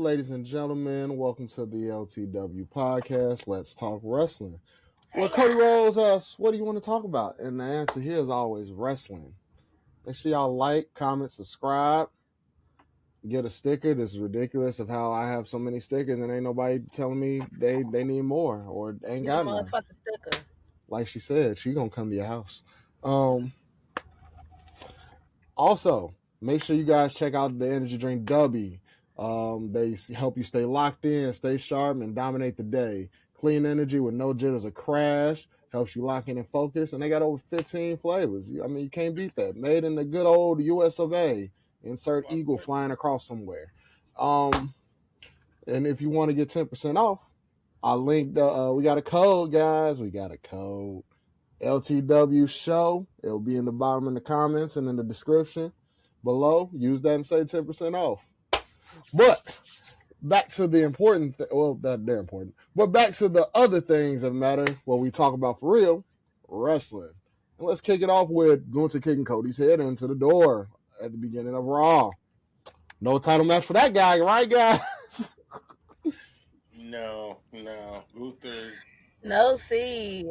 ladies and gentlemen. Welcome to the LTW podcast. Let's talk wrestling. Well, Cody Rose asks, what do you want to talk about? And the answer here is always wrestling. Make sure y'all like, comment, subscribe, get a sticker. This is ridiculous of how I have so many stickers and ain't nobody telling me they need more or ain't got none. Motherfucking sticker. Like she said, she gonna come to your house. Also, make sure you guys check out the energy drink W. They help you stay locked in, stay sharp, and dominate the day. Clean energy with no jitters or crash. Helps you lock in and focus. And they got over 15 flavors. I mean, you can't beat that. Made in the good old US of A. Insert eagle flying across somewhere. And if you want to get 10% off, I linked. We got a code, guys. We got a code. LTW show. It'll be in the bottom in the comments and in the description below. Use that and say 10% off. But back to the important they're important. But back to the other things that matter, what we talk about for real, wrestling. And let's kick it off with Gunther kicking Cody's head into the door at the beginning of Raw. No title match for that guy, right, guys? No. Gunther. No, see.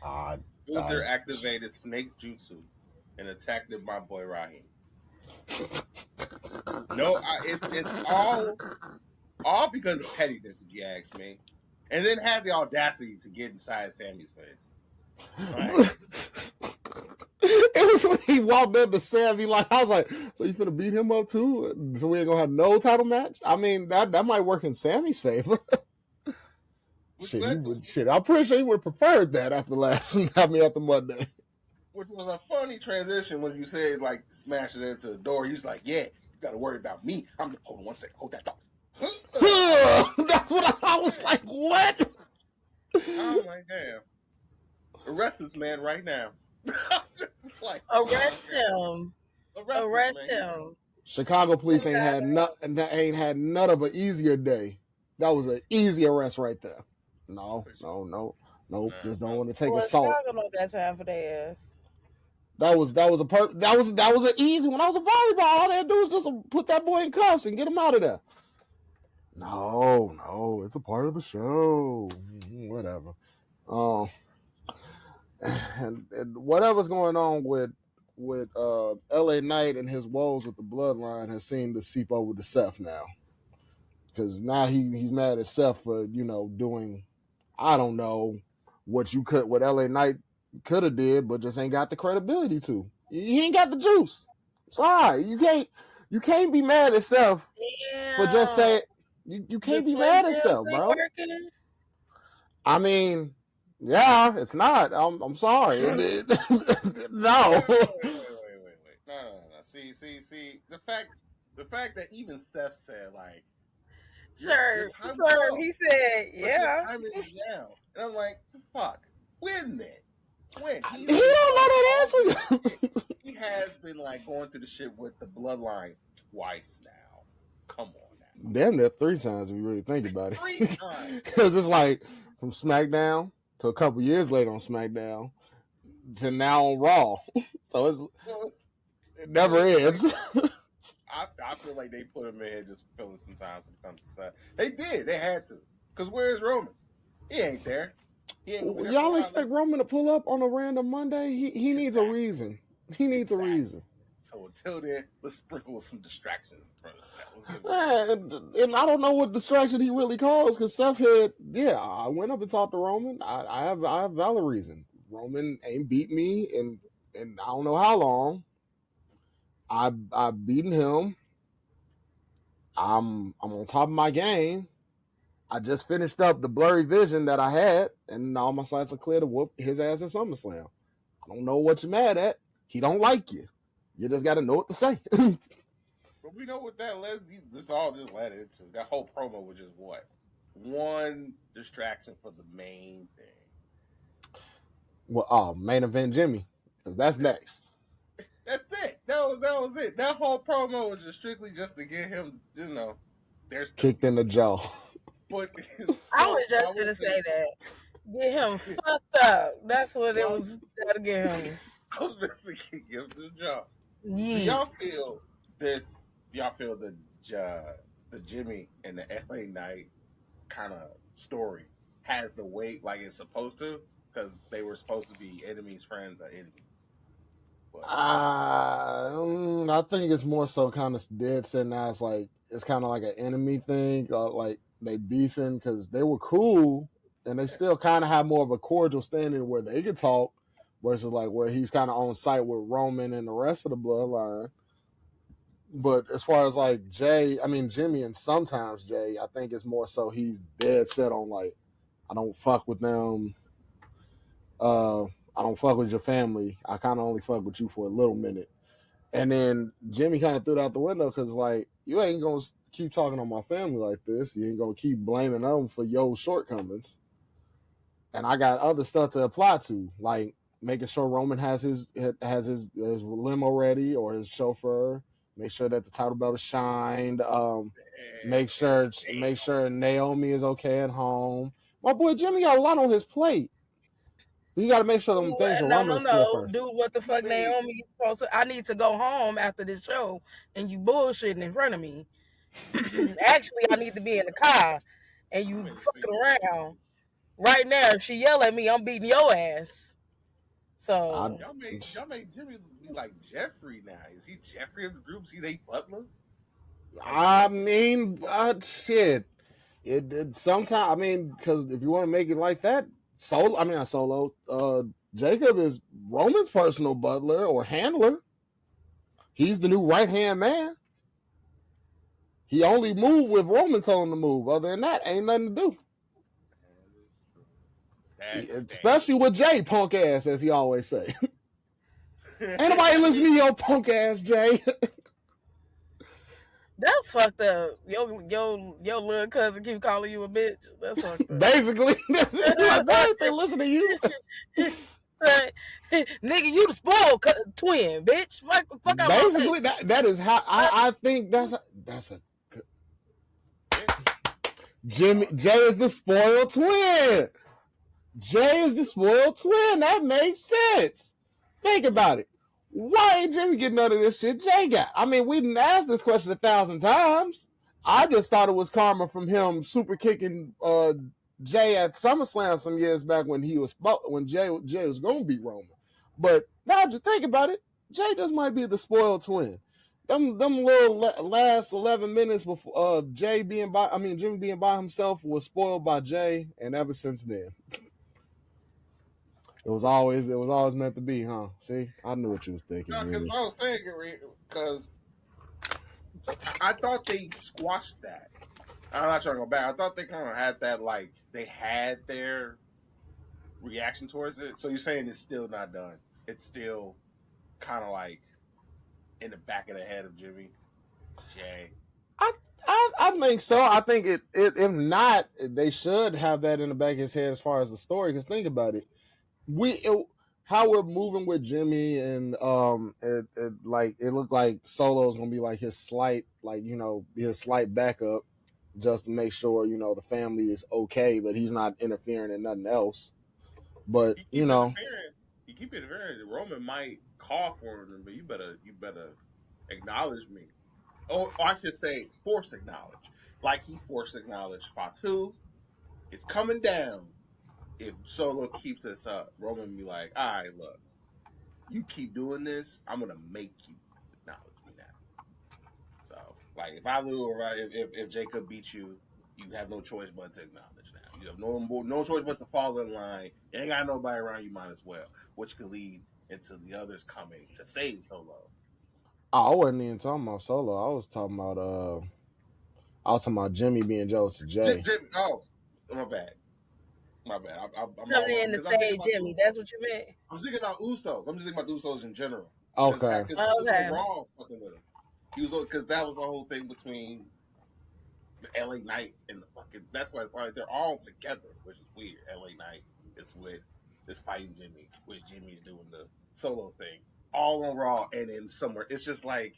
Gunther activated Snake Jutsu and attacked my boy Raheem. No, it's all because of pettiness, if you ask me. And then had the audacity to get inside Sammy's face. Like, it was when he walked up to Sammy, I was like, so you finna beat him up too? So we ain't gonna have no title match? I mean, that might work in Sammy's favor. Shit, I'm pretty sure he would have preferred that after after Monday. Which was a funny transition when you said, like, smash it into the door. He's like, yeah, you got to worry about me. Hold on one second. Hold that thought. That's what I was like, what? I'm like, damn. Arrest this man right now. Just like, arrest him. Arrest him. Chicago police ain't had none of an easier day. That was an easy arrest right there. No. Just don't want to take assault. Chicago don't got time for their ass. That was an easy one. That was a volleyball. All they had to do was just put that boy in cuffs and get him out of there. No, it's a part of the show. Whatever. And whatever's going on with LA Knight and his woes with the bloodline has seemed to seep over to Seth now. Because now he's mad at Seth for, doing, I don't know, what LA Knight could have did, but just ain't got the credibility to. He ain't got the juice. Sorry, you can't be mad at Seth for just saying you can't be mad at Seth, bro. Working? I mean, yeah, it's not. I'm sorry. No. Wait. No. See. The fact that even Seth said, like, Sure. He said, yeah. Time is now. And I'm like, the fuck? When then? When? He don't know that answer. He has been, like, going through the shit with the bloodline twice now. Come on now. Damn near 3 times if you really think about it. 3 times. Because it's like from SmackDown to a couple years later on SmackDown to now on Raw. So it never ends. I feel like they put him in just filling some time when it comes to Seth. They did. They had to. Because where's Roman? He ain't there. Y'all expect Roman to pull up on a random Monday? He needs a reason. He needs a reason. So until then, let's sprinkle some distractions in front of Seth. And I don't know what distraction he really caused because Seth had, I went up and talked to Roman. I have valid reason. Roman ain't beat me in I don't know how long. I've beaten him. I'm on top of my game. I just finished up the blurry vision that I had, and all my sights are clear to whoop his ass at SummerSlam. I don't know what you're mad at. He don't like you. You just got to know what to say. But we know what that led. This all just led into. That whole promo was just what? One distraction for the main thing. Well, main event Jimmy, because that's next. That's it. That was it. That whole promo was just strictly just to get him, there's kicked in the jaw. But I was just gonna say that. Get him fucked up. That's what it was to get him. I was just to kick him to the jaw. Yeah. Do y'all feel this? Do y'all feel the the Jimmy and the LA Knight kind of story has the weight like it's supposed to because they were supposed to be enemies, friends, or enemies. But I think it's more so kind of dead set now. It's kind of like an enemy thing. Like they beefing because they were cool and they still kind of have more of a cordial standing where they could talk versus like where he's kind of on site with Roman and the rest of the bloodline. But as far as like Jimmy and sometimes Jay, I think it's more so he's dead set on like, I don't fuck with them. I don't fuck with your family. I kind of only fuck with you for a little minute. And then Jimmy kind of threw it out the window because like, you ain't going to keep talking on my family like this. You ain't going to keep blaming them for your shortcomings. And I got other stuff to apply to, like making sure Roman has his limo ready or his chauffeur. Make sure that the title belt is shined. Make sure Naomi is okay at home. My boy Jimmy got a lot on his plate. You got to make sure them things are running first. Dude, what the fuck, Naomi? You supposed to? I need to go home after this show, and you bullshitting in front of me. Actually, I need to be in the car, and you fucking around. Right now, if she yell at me, I'm beating your ass. So y'all made Jimmy be like Jeffrey now. Is he Jeffrey of the group? Is he they butler? I mean, shit. It sometimes. I mean, because if you want to make it like that, not Solo. Jacob is Roman's personal butler or handler. He's the new right hand man. He only moved with Roman telling him to move. Other than that, ain't nothing to do. Especially with Jay, punk ass, as he always say. Ain't nobody listening to your punk ass, Jay. That's fucked up. Your little cousin keep calling you a bitch. That's fucked up. Basically, like, what? They listen to you. Nigga, you the spoiled twin, bitch. Fuck basically, that is how I think that's a Jay is the spoiled twin. Jay is the spoiled twin. That makes sense. Think about it. Why ain't Jimmy getting none of this shit Jay got? I mean, we didn't ask this question 1,000 times. I just thought it was karma from him super kicking Jay at SummerSlam some years back when Jay was gonna beat Roman. But now that you think about it, Jay just might be the spoiled twin. Them little last 11 minutes before Jimmy being by himself was spoiled by Jay, and ever since then. It was always meant to be, huh? See, I knew what you was thinking. No, because I was saying it because I thought they squashed that. I'm not trying to go back. I thought they kind of had that, like they had their reaction towards it. So you're saying it's still not done? It's still kind of like in the back of the head of Jimmy, Jay. I think so. I think it if not, they should have that in the back of his head as far as the story. Because think about it. How we're moving with Jimmy and it looked like Solo's gonna be like his slight backup just to make sure the family is okay, but he's not interfering in nothing else. But he keep interfering. Roman might call for him, but you better acknowledge me. Or I should say force acknowledge, like he force acknowledged Fatu. It's coming down. If Solo keeps this up, Roman will be like, all right, look, you keep doing this, I'm going to make you acknowledge me now. So, like, if I lose or if Jacob beats you, you have no choice but to acknowledge now. You have no choice but to fall in line. You ain't got nobody around, you might as well, which could lead into the others coming to save Solo. I wasn't even talking about Solo. I was talking about Jimmy being jealous of Jay. My bad. I'm coming in to save Jimmy. That's what you meant. I'm thinking about Usos. I'm just thinking about Usos in general. Okay. Raw fucking with him. He was because that was the whole thing between the LA Knight and the fucking. That's why it's like they're all together, which is weird. LA Knight is fighting Jimmy, which Jimmy is doing the Solo thing, all on Raw, and then somewhere it's just like.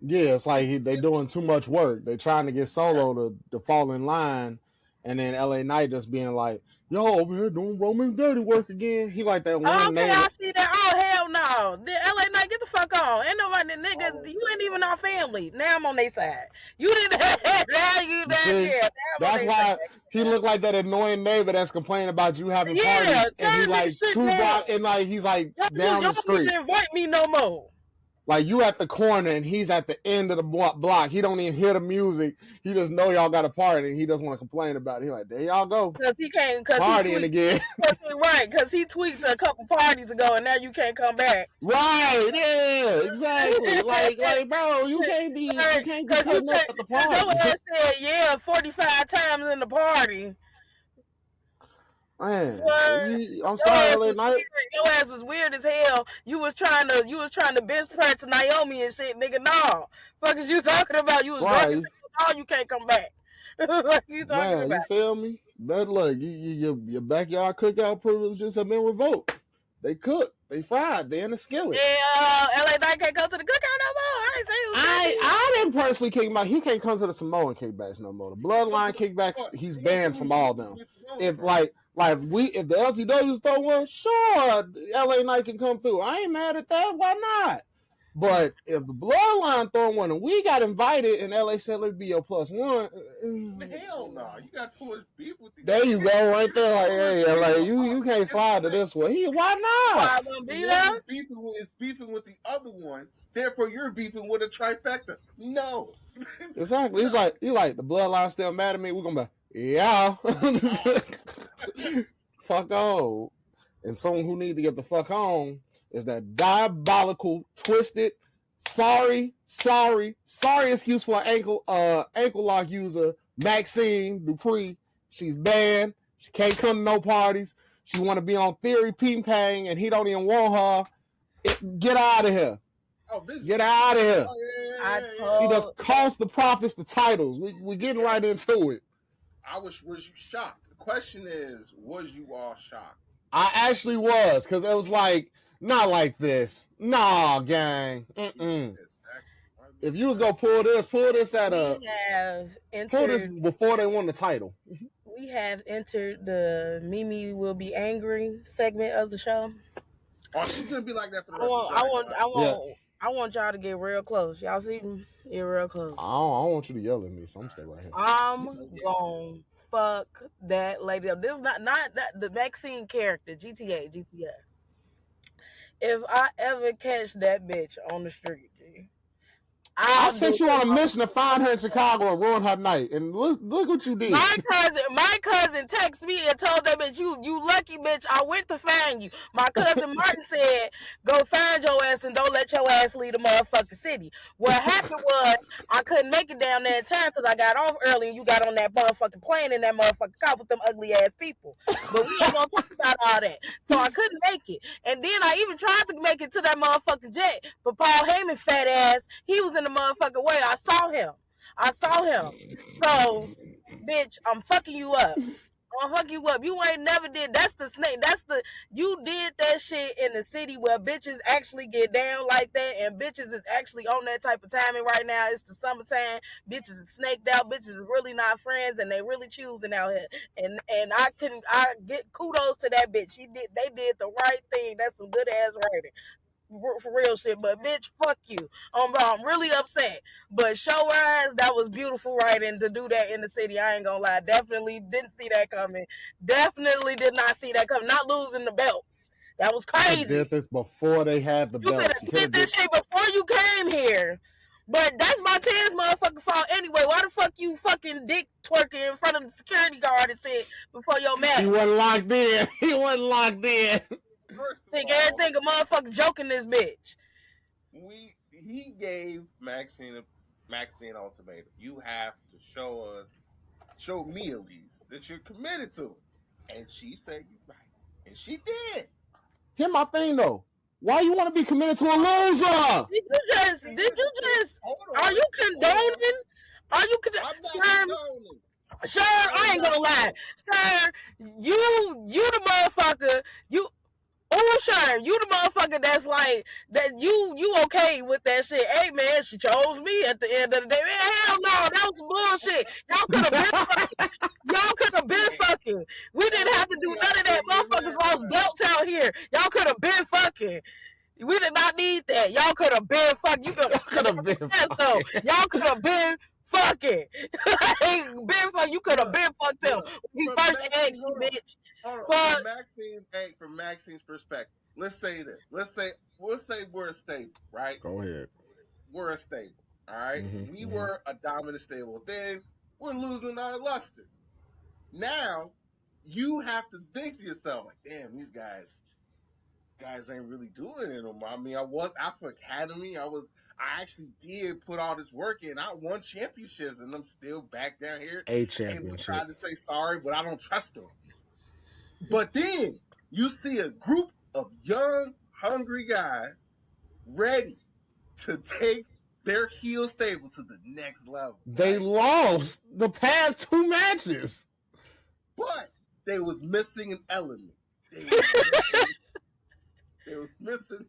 Yeah, it's like they doing too much work. They're trying to get Solo to fall in line. And then LA Knight just being like, yo, over here doing Roman's dirty work again. He like that one Okay, neighbor. I see that. Oh, hell no. The LA Knight, get the fuck on. Ain't nobody, nigga, you ain't even our family. Now I'm on their side. You didn't now you See, yeah. that's why he looked like that annoying neighbor that's complaining about you having parties. And he like 2 blocks, and like he's like down the street. Y'all don't invite me no more. Like you at the corner and he's at the end of the block. He don't even hear the music. He just know y'all got a party and he just want to complain about it. He like, there y'all go. Because he can't, partying again. Right, because he tweaked a couple parties ago and now you can't come back. Right, yeah, exactly. like, bro, you can't be cutting up at the party. Your ass said, yeah, 45 times in the party. Man, I'm sorry, LA Knight. Your ass was weird as hell. You was trying to bench press to Naomi and shit, nigga. No, fuck is you talking about? You was right. Oh, you can't come back. What you talking about? You feel me? But look, your backyard cookout privileges have been revoked. They cook, they fried, they in the skillet. Yeah, LA Knight can't go to the cookout no more. I didn't personally kick him out. He can't come to the Samoan kickbacks no more. The bloodline kickbacks, he's banned from all of them. If if the LTWs throw one, sure, LA Knight can come through. I ain't mad at that. Why not? But if the bloodline throw one and we got invited and LA said let's be your +1, hell no, you got too much beef with these. There you go, right there. Like, hey, like you can't slide to this one. Why not? It's beefing with the other one. Therefore, you're beefing with a trifecta. No, exactly. He's like the bloodline still mad at me. We're gonna be yeah. Fuck on. And someone who need to get the fuck on is that diabolical, twisted, sorry excuse for ankle lock user, Maxine Dupree. She's banned. She can't come to no parties. She want to be on Theory Ping Pang, and he don't even want her. Get out of here. Get out of here. She just cost the Profits the titles. We getting right into it. Was you shocked? The question is, was you all shocked? I actually was, because it was like, not like this. Nah, gang. If you was gonna pull this at pull this before they won the title. We have entered the Mimi will be angry segment of the show. Oh, she's gonna be like that for the rest of the show. I want y'all to get real close. Y'all see me? Get real close. I don't want you to yell at me, so I'm gonna stay right here. I'm gonna fuck that lady up. This is not the Maxine character. GTA. If I ever catch that bitch on the street, I sent you on a mission to find her in Chicago and ruin her night. And look what you did. My cousin texted me and told that bitch, you lucky bitch, I went to find you. My cousin Martin said, go find your ass and don't let your ass leave the motherfucking city. What happened was, I couldn't make it down there in time because I got off early and you got on that motherfucking plane in that motherfucking car with them ugly ass people. But we ain't gonna talk about all that. So I couldn't make it. And then I even tried to make it to that motherfucking jet. But Paul Heyman fat ass, he was in the motherfucking way. I saw him. So, bitch, I'm fucking you up. You ain't never did. That's the snake. You did that shit in the city where bitches actually get down like that, and bitches is actually on that type of timing right now. It's the summertime. Bitches is snaked out. Bitches is really not friends, and they really choosing out here. And I get kudos to that bitch. They did the right thing. That's some good ass writing. For real shit, but bitch, fuck you. I'm really upset. But show her ass, that was beautiful writing to do that in the city. I ain't gonna lie. Definitely didn't see that coming. Definitely did not see that coming. Not losing the belts. That was crazy. You did this before they had the belts. You did this shit before you came here. But that's my Ted's motherfucking fault anyway. Why the fuck you fucking dick twerking in front of the security guard and shit before your match? He wasn't locked in. Think everything a motherfucker joking this bitch. He gave Maxine ultimatum. You have to show me at least that you're committed to it. And she said you're right. And she did. Here's my thing though. Why you want to be committed to a loser? Did you just are you condoning? Sir, I ain't gonna lie. Sir, you the motherfucker, sure, you the motherfucker that's like that. You okay with that shit? Hey man, she chose me at the end of the day. Man, hell no, that was bullshit. Y'all could fucking. We didn't have to do none of that. Motherfuckers lost belts out here. Y'all could have been fucking. We did not need that. Y'all could have been fucking. Y'all could have been fucking. Y'all could have been fucking. Been fucking. You could have been fucked them. We first asked you, bitch. From Maxine's perspective, let's say this. We'll say we're a stable, right? Go ahead. We're a stable, all right? We were a dominant stable. Then we're losing our luster. Now you have to think to yourself, like, damn, these guys ain't really doing it no more. I mean, I was Alpha Academy. I actually did put all this work in. I won championships, and I'm still back down here. A championship. Trying to say sorry, but I don't trust them. But then you see a group of young, hungry guys ready to take their heel stable to the next level. They lost the past 2 matches. But they was missing an element. They was missing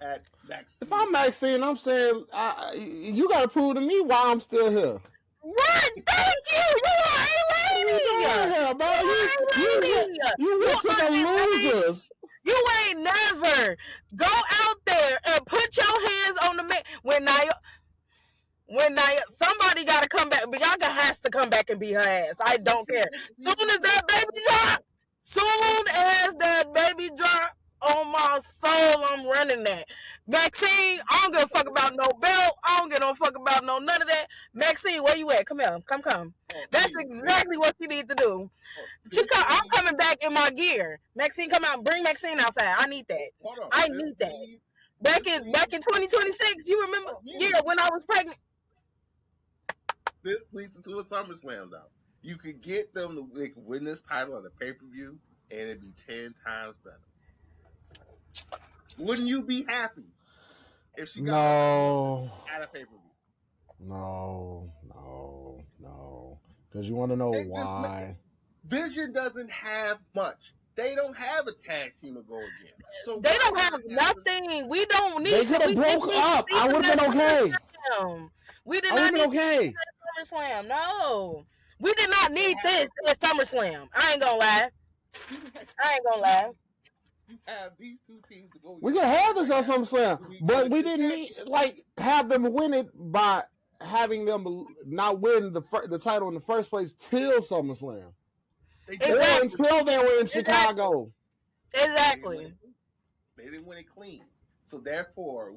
that Maxine. If I'm Maxine, I'm saying you got to prove to me why I'm still here. What? Thank you. You are a lady. You with some losers. You ain't never go out there and put your hands on the man. When somebody got to come back. Bianca has to come back and beat her ass. I don't care. Soon as that baby drop, on my soul, I'm running that. Maxine, I don't give a fuck about no belt. I don't give no fuck about none of that. Maxine, where you at? Come here. Come. That's exactly what you need to do. I'm coming back in my gear. Maxine, come out. Bring Maxine outside. I need that. I need that. Back in 2026, you remember? Yeah, when I was pregnant. This leads into a SummerSlam, though. You could get them to win this title on a pay-per-view, and it'd be 10 times better. Wouldn't you be happy if she got at a pay-per-view? No. Because you want to know why. Vision doesn't have much. They don't have a tag team to go against. So they don't have nothing. We don't need. They could have broke up. I would have been okay. We did not need SummerSlam. No, we did not need this at SummerSlam. I ain't gonna lie. You have these two teams to go. We could have this on SummerSlam, but we didn't need have them win it by having them not win the title in the first place till SummerSlam. Or until they were in Chicago. Exactly. They didn't win it clean. So therefore,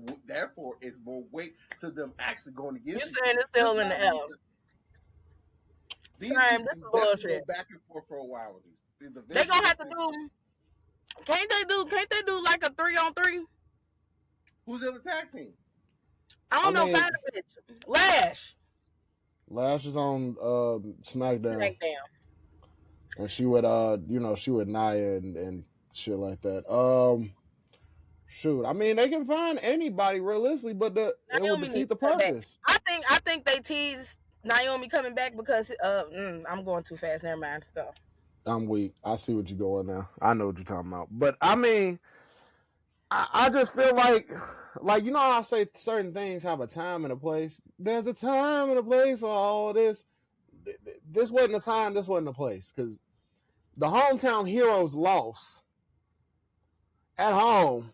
it's more weight to them actually going to get it. You're saying it's still in the L. These teams bullshit. Back and forth for a while with these. They gonna have to do. Can't they do like a 3-on-3? Who's in the tag team? I don't know. Find a bitch. Lash. Lash is on SmackDown. And she would she would Nia and shit like that. Shoot, I mean they can find anybody realistically, but it would defeat the purpose. I think they teased Naomi coming back because I'm going too fast. Never mind. Go. I'm weak. I see what you're going now. I know what you're talking about. But I mean, I just feel like you know how I say certain things have a time and a place. There's a time and a place for all this. This wasn't the time. This wasn't the place because the hometown heroes lost at home,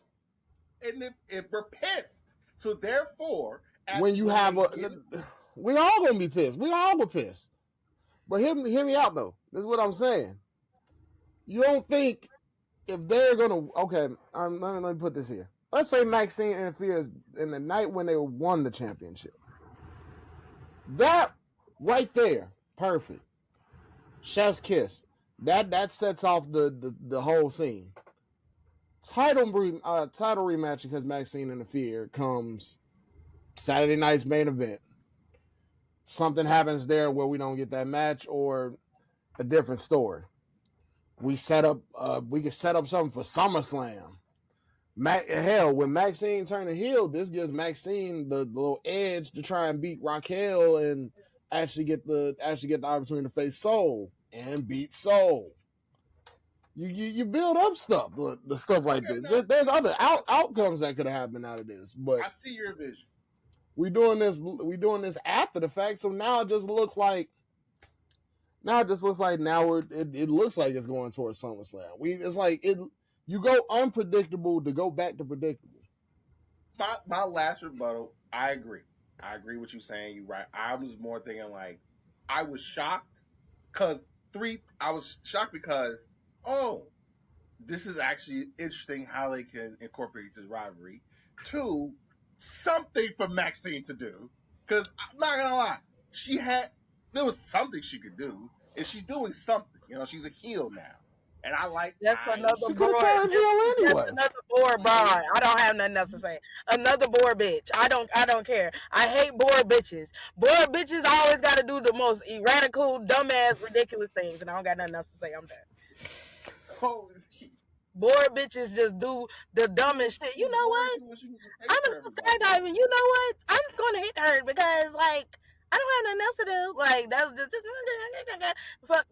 and we're pissed. So therefore, when you have we all gonna be pissed. We all were pissed. But hear me out though. This is what I'm saying. You don't think if they're gonna let me put this here. Let's say Maxine interferes in the night when they won the championship. That right there, perfect. Chef's kiss. That sets off the whole scene. Title rematch because Maxine interfered comes Saturday night's main event. Something happens there where we don't get that match or a different story. We could set up something for SummerSlam. When Maxine turned the heel, this gives Maxine the little edge to try and beat Raquel and actually get the opportunity to face Soul and beat Soul. You build up stuff, the stuff like this. There's other outcomes that could have happened out of this, but I see your vision. We doing this after the fact, so now it just looks like Now it just looks like it looks like it's going towards SummerSlam. It's like it. You go unpredictable to go back to predictable. My last rebuttal, I agree. I agree with you saying. You're right. I was more thinking like I was shocked because I was shocked because this is actually interesting how they can incorporate this rivalry. 2, something for Maxine to do because I'm not gonna lie, there was something she could do, and she's doing something. You know, she's a heel now, and That's another She could board. have turned heel anyway. That's another bored broad. I don't have nothing else to say. Another bored bitch. I don't care. I hate bored bitches. Bored bitches always got to do the most erratical, dumbass, ridiculous things, and I don't got nothing else to say. I'm done. So, bored bitches just do the dumbest shit. You know what? I'm gonna skydiving. You know what? I'm gonna hit her because like I don't have nothing else to do. Like that's just fuck.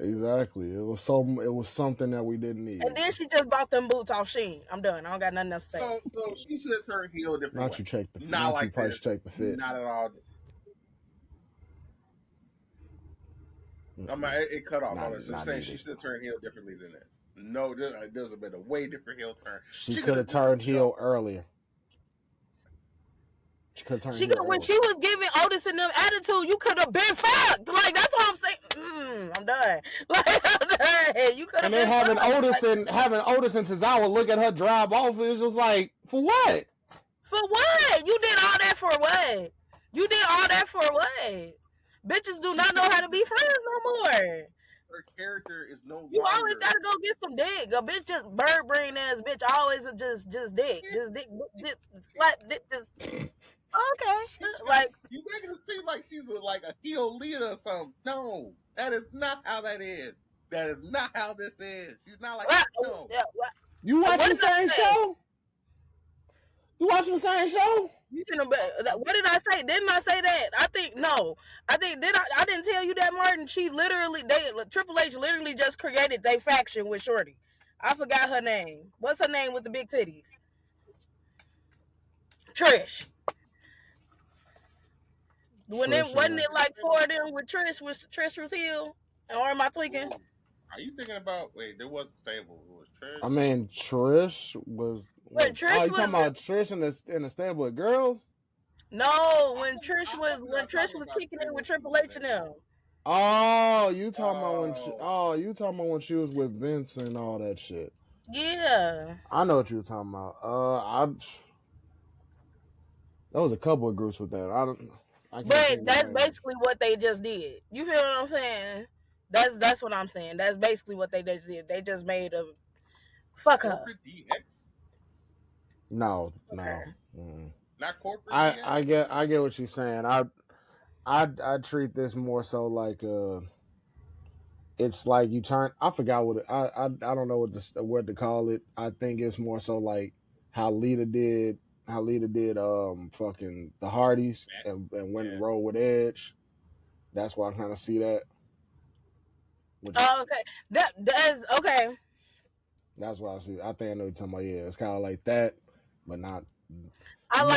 Exactly. It was something that we didn't need. And then she just bought them boots off Shein. I'm done. I don't got nothing else to say. So she should have turned heel a different not way. You check the not like you price check the fit. Not at all. It cut off. So I'm saying she should have turned heel differently than this. No, there's been a way different heel turn. She could have turned heel earlier. She could have turned when she was giving Otis and them attitude, you could have been fucked. Like that's what I'm saying. I'm done. Like I'm done. You could have. And then having Otis and Tozawa look at her drive off, it's just like, for what? For what? You did all that for what? You did all that for what? Bitches do not know how to be friends no more. Her character is no longer. You always gotta go get some dick. A bitch just bird brain ass bitch always just dick. Just dick. Just okay. Like you making it seem like she's like a heel leader or something. No, that is not how that is. That is not how this is. She's not like no. You watching the same show? You watching the same show? What did I say? Didn't I say that? I think no. I didn't tell you that, Martin. Triple H literally just created their faction with Shorty. I forgot her name. What's her name with the big titties? Trish. Wasn't it like 4 of them with Trish was heel? Or am I tweaking? Are you thinking about? Wait, there was a stable. It was Trish. I mean, Trish was. Wait, Trish you talking about Trish in the stable of girls? No, when Trish was kicking in with Triple H and them. Oh, you talking about when she was with Vince and all that shit? Yeah. I know what you were talking about. There was a couple of groups with that. But that's basically what they just did. You feel what I'm saying? That's what I'm saying. That's basically what they just did. They just made a fuck her. DX? No. Not corporate. I get what you're saying. I treat this more so like it's like you turn. I forgot what I don't know what to call it. I think it's more so like how Lita did fucking the Hardys and went and rolled with Edge. That's why I kind of see that. Okay. That's okay. That's why I see. I think I know what you're talking about. Yeah, it's kind of like that, but not.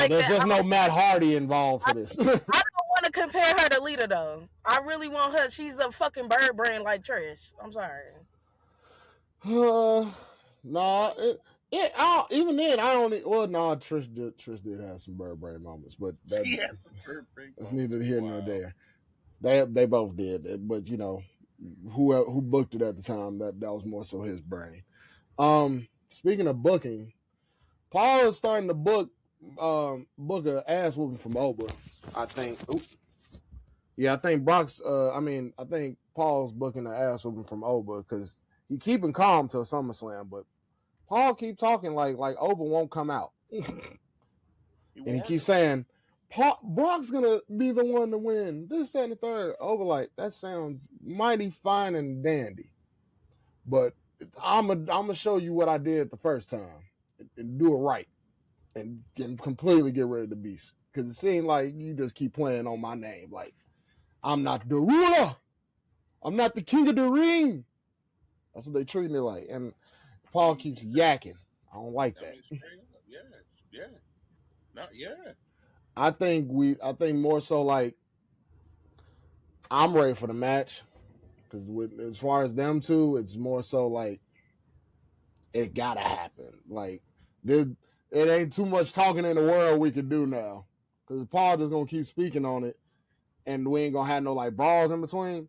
There's just no Matt Hardy involved for this. I don't want to compare her to Lita though. I really want her. She's a fucking bird brain like Trish. I'm sorry. No. Even then, I only. Well, no, Trish did have some bird brain moments, but that's neither here nor there. They both did, but you know, who booked it at the time, that was more so his brain. Speaking of booking, Paul is starting to book a ass whooping from Oba. I think. Yeah, I think Brock's. I think Paul's booking an ass whooping from Oba because he keeping calm till SummerSlam, but Paul keep talking like Oba won't come out, and he keeps saying Brock's gonna be the one to win. This, that, and the third. Oba like, that sounds mighty fine and dandy, but I'm gonna show you what I did the first time and do it right and completely get rid of the beast, because it seemed like you just keep playing on my name. Like, I'm not the ruler. I'm not the king of the ring. That's what they treat me like. And Paul keeps yakking. I don't like that. I think more so like I'm ready for the match because as far as them two, it's more so like it gotta happen. Like it ain't too much talking in the world we can do now because Paul just gonna keep speaking on it, and we ain't gonna have no like brawls in between.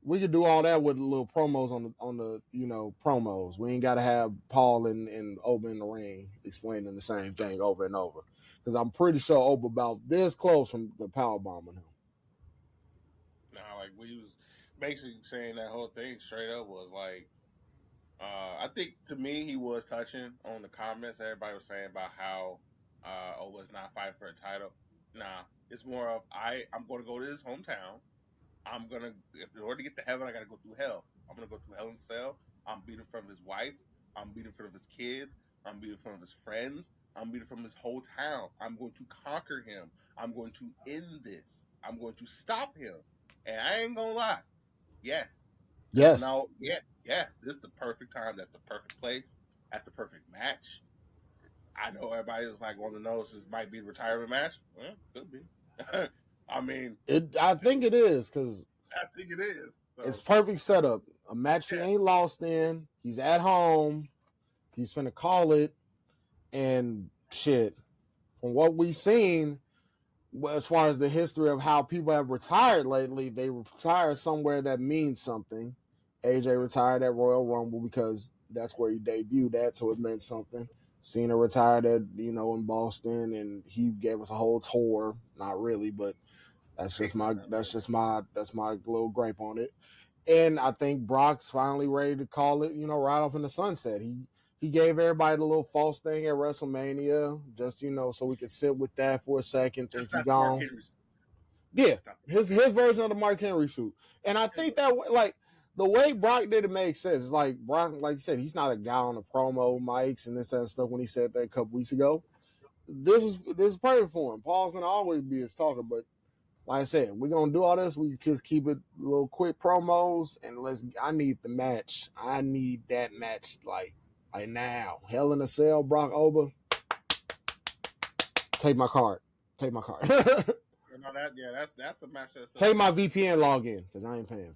We could do all that with little promos on the promos. We ain't got to have Paul and Oba in the ring explaining the same thing over and over. Because I'm pretty sure Oba about this close from the power bombing him. Nah, like we was basically saying that whole thing straight up was like, I think to me he was touching on the comments everybody was saying about how Oba's not fighting for a title. Nah, it's more of I'm going to go to his hometown. In order to get to heaven, I got to go through hell. I'm going to go through hell in the cell. I'm beating in front of his wife. I'm beating in front of his kids. I'm beating in front of his friends. I'm beating from his whole town. I'm going to conquer him. I'm going to end this. I'm going to stop him. And I ain't going to lie. Yes. This Yes. now, yeah. This is the perfect time. That's the perfect place. That's the perfect match. I know everybody was like on the nose. This might be the retirement match. Well, could be. I mean, I think it is because I think it is. So, it's perfect setup. A match he ain't lost in. He's at home. He's finna call it. And shit, from what we've seen, as far as the history of how people have retired lately, they retire somewhere that means something. AJ retired at Royal Rumble because that's where he debuted at, so it meant something. Cena retired at in Boston, and he gave us a whole tour. Not really, but that's my little gripe on it. And I think Brock's finally ready to call it, right off in the sunset. He gave everybody the little false thing at WrestleMania, just so we could sit with that for a second, think he gone. Yeah, his version of the Mark Henry suit, and I think that like the way Brock did it makes sense. It's like Brock, like you said, he's not a guy on the promo mics and this and stuff. When he said that a couple weeks ago, this is perfect for him. Paul's gonna always be his talker, but like I said, we're gonna do all this. We just keep it little quick promos, and I need the match. I need that match like now. Hell in a Cell, Brock Oba. Take my card. Take my card. that's a match. Take my VPN login because I ain't paying.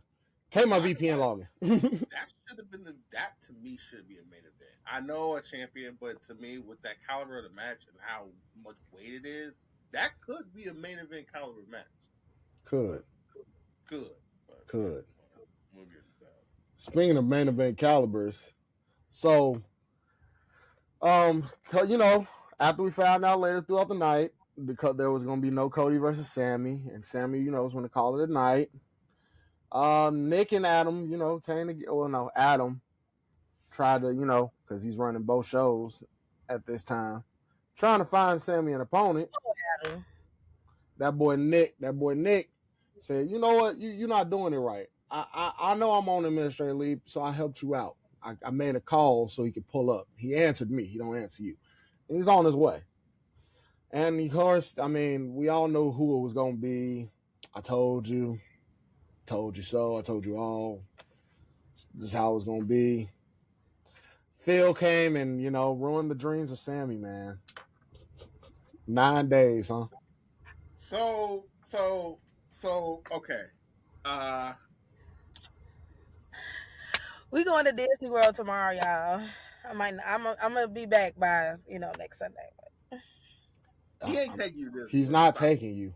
Take my VPN login. That should have been that to me should be a main event. I know a champion, but to me, with that caliber of the match and how much weight it is, that could be a main event caliber match. Could. We'll get to that. Speaking of main event calibers, so after we found out later throughout the night because there was going to be no Cody versus Sammy, and Sammy, was going to call it a night. Nick and Adam, Adam tried to, because he's running both shows at this time, trying to find Sammy an opponent. That boy Nick said, you know what, you're not doing it right. I know I'm on administrative leave, so I helped you out. I made a call so he could pull up. He answered me. He don't answer you. And he's on his way. And of course, we all know who it was going to be. I told you so. I told you all. This is how it was going to be. Phil came and, ruined the dreams of Sammy, man. 9 days, huh? So, okay. We going to Disney World tomorrow, y'all. I'm gonna be back by next Sunday. He ain't taking you this. He's not taking you.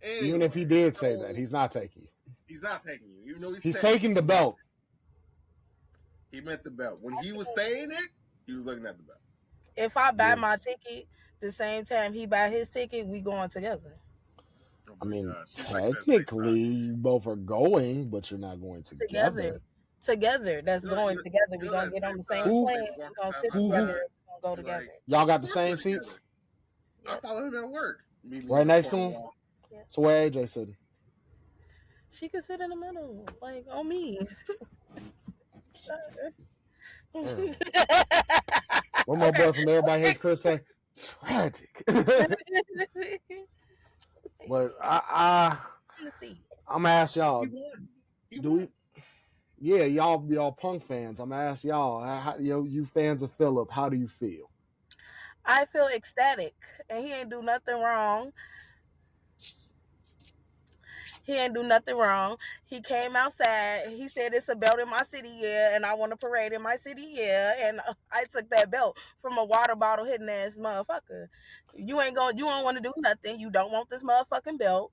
Anyway, even if he did say that, he's not taking you. He's not taking you. Even though he's taking the belt. He meant the belt. When he was saying it, he was looking at the belt. If I buy my ticket the same time he buy his ticket, we going together. Technically, you both are going, but you're not going together. Together. That's going together. We're going to get on the same plane. We're going to sit together. We're going to go together. Y'all got the same seats? I follow him at work. Right next to him? Yeah. So where AJ sitting? She could sit in the middle, like on me. One more breath from everybody hears Chris say, tragic. But I'm gonna ask y'all, y'all Punk fans, I'm gonna ask y'all, how, you fans of Philip, how do you feel? I feel ecstatic, and he ain't do nothing wrong. He ain't do nothing wrong. He came outside. He said it's a belt in my city, yeah, and I want to parade in my city, yeah. And I took that belt from a water bottle hitting ass motherfucker. You don't want to do nothing. You don't want this motherfucking belt,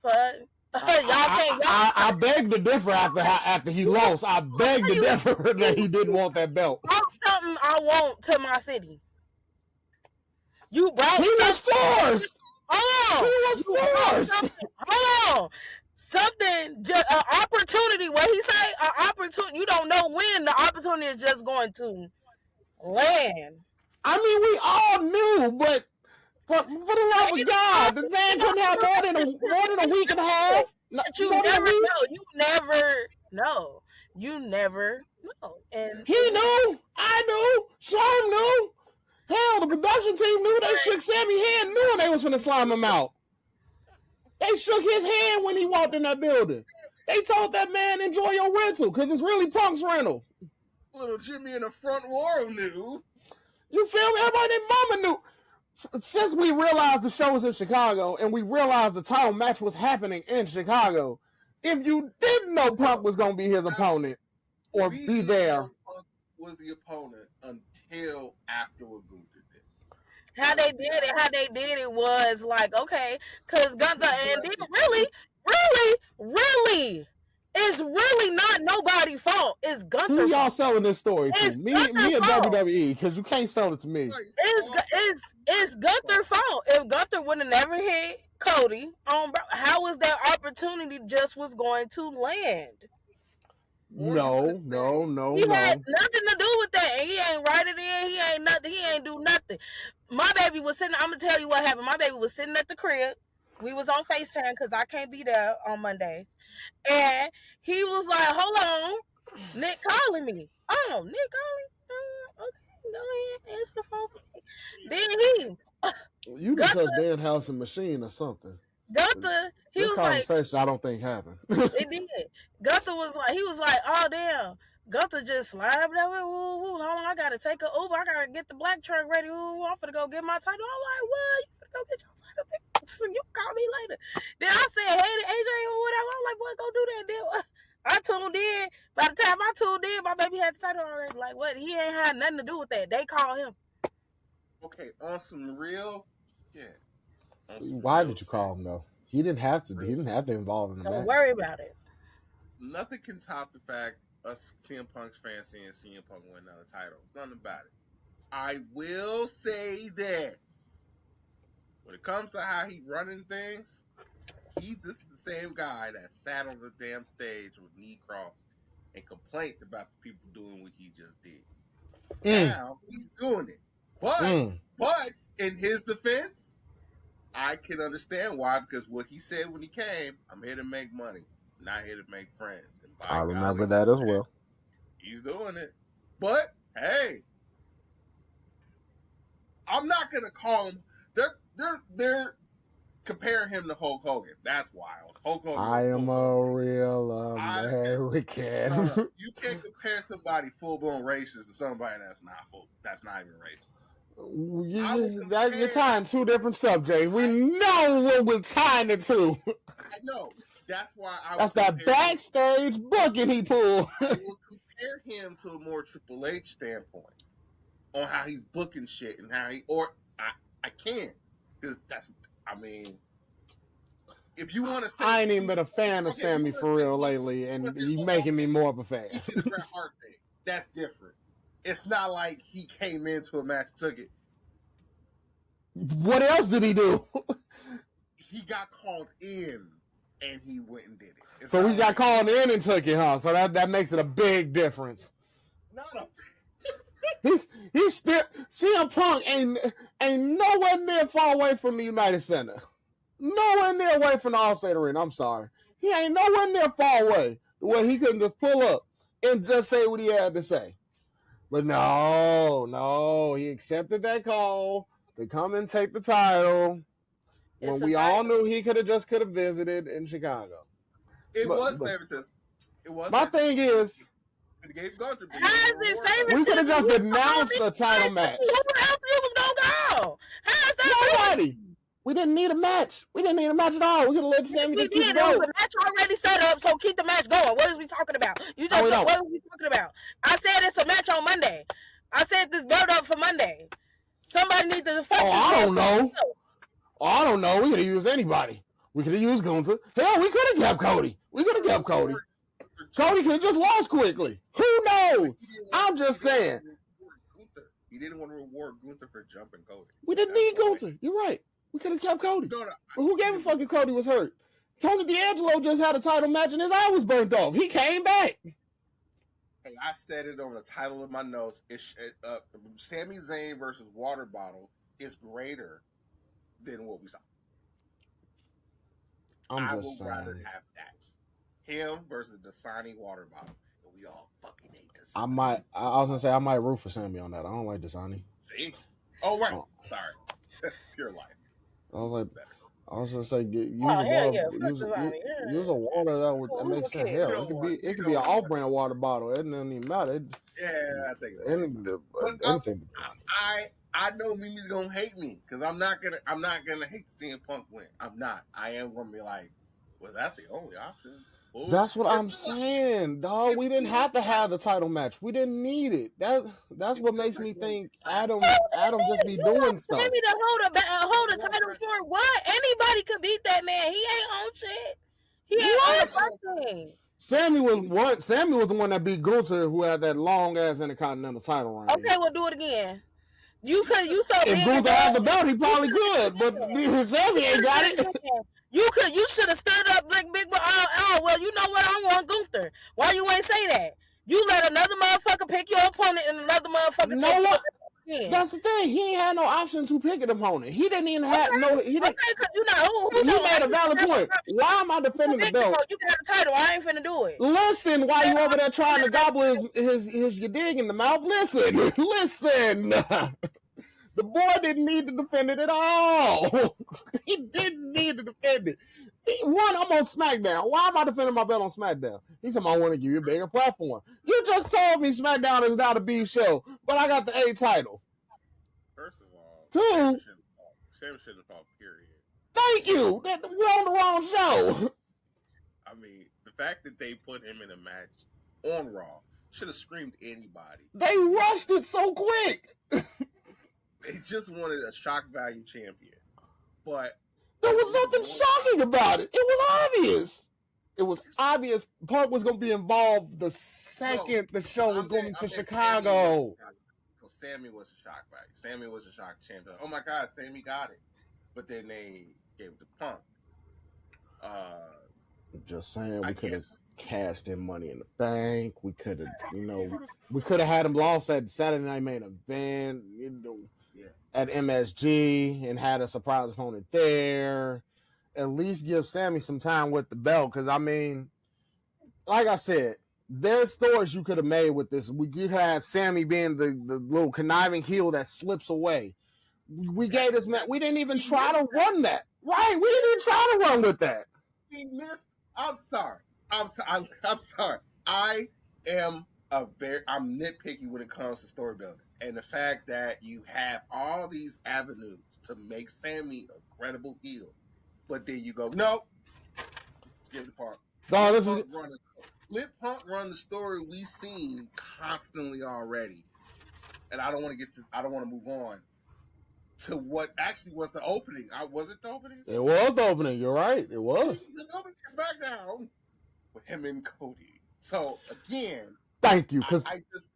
but y'all can't. I beg to differ after he lost. I beg to differ that he didn't want that belt. Something I want to my city. You brought. He was forced. Hold on. He was forced. Hold on. Something, just an opportunity. What he say? An opportunity. You don't know when the opportunity is just going to land. I mean, we all knew, but for the love of God, the man couldn't have more than a week and a half. You never know. You never know. You never know. And he knew. I knew. Sharm knew. Hell, the production team knew. They shook Sammy's hand, knew they was finna slime him out. They shook his hand when he walked in that building. They told that man, enjoy your rental, because it's really Punk's rental. Little Jimmy in the front row knew. You feel me? Everybody in mama knew. Since we realized the show was in Chicago and we realized the title match was happening in Chicago, if you didn't know Punk was going to be his opponent or be there. Punk was the opponent until after what Gunther did. How they did it was like, okay, because Gunther, and it really, it's really not nobody's fault. It's Gunther. Who y'all selling this story to? Me or WWE? Because you can't sell it to me. It's Gunther's fault. If Gunther would have never hit Cody, how was that opportunity just was going to land? No. He had nothing to do with that. And he ain't write it in. He ain't nothing. He ain't do nothing. My baby was sitting. I'm gonna tell you what happened. My baby was sitting at the crib. We was on FaceTime because I can't be there on Mondays. And he was like, "Hold on, Nick calling me." Oh, Nick calling? Okay, go ahead, answer the phone for me. Then you discussed Danhausen and Machine or something. Gunther, this conversation I don't think happened. It did. Gunther was like, oh damn. Gunther just slammed that way. Hold on, I gotta take a Uber. I gotta get the black truck ready. I'm finna go get my title. I'm like, what? You finna go get your title? So you call me later. Then I said, hey to AJ or whatever. I'm like, boy, go do that. Then I tuned in. By the time I tuned in, my baby had the title already. Like, what? He ain't had nothing to do with that. They called him. Okay, on some real shit. Why did you call him though? He didn't have to. He didn't have to involve in the match. Don't worry about it. Nothing can top the fact us CM Punk's fans seeing CM Punk win another title. Nothing about it. I will say this: when it comes to how he running things, he's just the same guy that sat on the damn stage with knee crossed and complained about the people doing what he just did. Now he's doing it, but in his defense, I can understand why, because what he said when he came, I'm here to make money, not here to make friends. And I remember that as well. He's doing it. But, hey, I'm not going to call him. They're comparing him to Hulk Hogan. That's wild. Hulk Hogan. I am a real American. You can't compare somebody full-blown racist to somebody that's not even racist. You're tying two different subjects. We know what we're tying it to. I know. That's why that's that backstage booking he pulled. I will compare him to a more Triple H standpoint on how he's booking shit and how I can't, because if you want to say, I ain't even been a fan of Sammy for real lately, and he's making me more of a fan. The Bret Hart thing, that's different. It's not like he came into a match and took it. What else did he do? He got called in and he went and did it. So he got called in and took it, huh? So that makes it a big difference. Not a he's still CM Punk ain't nowhere near far away from the United Center. Nowhere near away from the Allstate Arena. I'm sorry. He ain't nowhere near far away where he couldn't just pull up and just say what he had to say. But no, he accepted that call to come and take the title when we all knew he could have visited in Chicago. It was favoritism. My thing is, we could have just announced a title match. Who else was gonna go? Nobody. We didn't need a match. We didn't need a match at all. We could have let Sammy just keep going. It was a match match already set up, so keep the match going. What is we talking about? You just what are we talking about? I said it's a match on Monday. I said this build up for Monday. Somebody needs to fuck this. I don't know. We could have used anybody. We could have used Gunther. Hell, we could have kept Cody. Cody could have just lost quickly. Who knows? I'm just saying. He didn't want to reward Gunther for jumping Cody. We didn't need Gunther. You're right. We could have kept Cody. But who gave a fuck if Cody was hurt? Tony D'Angelo just had a title match and his eye was burnt off. He came back. Hey, I said it on the title of my notes. Sami Zayn versus Water Bottle is greater than what we saw. I would rather have that. Him versus Dasani Water Bottle. And we all fucking hate Dasani. I was going to say, I might root for Sami on that. I don't like Dasani. See? Oh, right. Sorry. Pure life. I was gonna say, use a water that makes sense. Hell, it could be an off-brand water bottle. It doesn't even matter. I take it. I know Mimi's gonna hate me because I'm not gonna hate CM Punk win. I'm not. I am gonna be like, was that the only option? Ooh. That's what I'm saying, dog. We didn't have to have the title match. We didn't need it. That's what makes me think Adam just be doing stuff. Maybe to hold a title for what? Anybody could beat that man. He ain't on shit. He ain't on nothing. Sammy was the one that beat Gunther, who had that long ass Intercontinental title reign. Okay, we'll do it again. You so if Gunther had the belt, he probably could, but Sammy ain't got it. You should have stood up like big. Well, you know what? I want Gunther. Why you ain't say that? You let another motherfucker pick your opponent and another motherfucker. No what? That's the thing. He ain't had no option to pick an opponent. He didn't even have no. He didn't. He made a valid point. Why am I defending the belt? You got the title. I ain't finna do it. Listen, while you over there trying to gobble his your dig in the mouth. Listen. The boy didn't need to defend it at all. He didn't need to defend it. I'm on SmackDown. Why am I defending my belt on SmackDown? He said, I want to give you a bigger platform. You just told me SmackDown is not a B show, but I got the A title. First of all, Sam shouldn't have fought, period. Thank you. We're on the wrong show. I mean, the fact that they put him in a match on Raw should have screamed anybody. They rushed it so quick. They just wanted a shock value champion. But there was nothing shocking about it. It was obvious. It was obvious Punk was going to be involved the second the show was going to Chicago. Sammy was a shock value. Sammy was a shock champion. Oh my God, Sammy got it. But then they gave it to Punk. Just saying, we could have cashed in Money in the Bank. We could have, had him lost at Saturday Night Main Event. At MSG and had a surprise opponent there. At least give Sammy some time with the belt. Because, I mean, like I said, there's stories you could have made with this. You had Sammy being the little conniving heel that slips away. We gave this man. We didn't even try to run that. Right? We didn't even try to run with that. He missed. I'm sorry. I'm sorry. I'm nitpicky when it comes to story building. And the fact that you have all these avenues to make Sammy a credible heel, but then you go, no, give it to Punk. Let Punk run the story we've seen constantly already. And I don't want to move on to what actually was the opening. Was it the opening? It was the opening. You're right. It was. The opening is back down with him and Cody. So again, thank you, because I just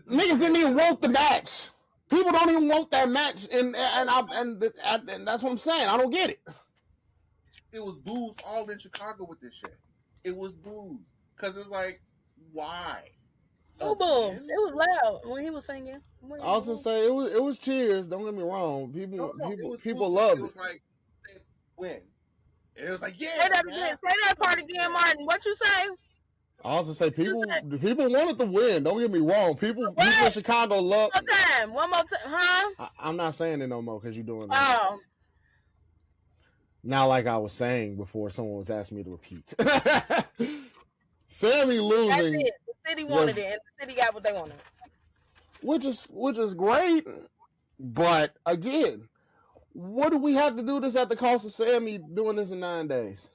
niggas didn't even want the match. People don't even want that match, and that's what I'm saying. I don't get it. It was booze all in Chicago with this shit. It was booze because it's like, why? Oh, boom! It was loud when he was singing. I was gonna say it was cheers. Don't get me wrong. People loved it. It was like win. And it was like, yeah. Say that again. Say that part again, Martin. What you say? I also say people wanted to win. Don't get me wrong. People in Chicago love. One more time, huh? I'm not saying it no more because you're doing that. Oh. Now, like I was saying before, someone was asking me to repeat. Sammy losing. That's it. The city wanted it, and the city got what they wanted. Which is great, but again, what do we have to do this at the cost of Sammy doing this in 9 days?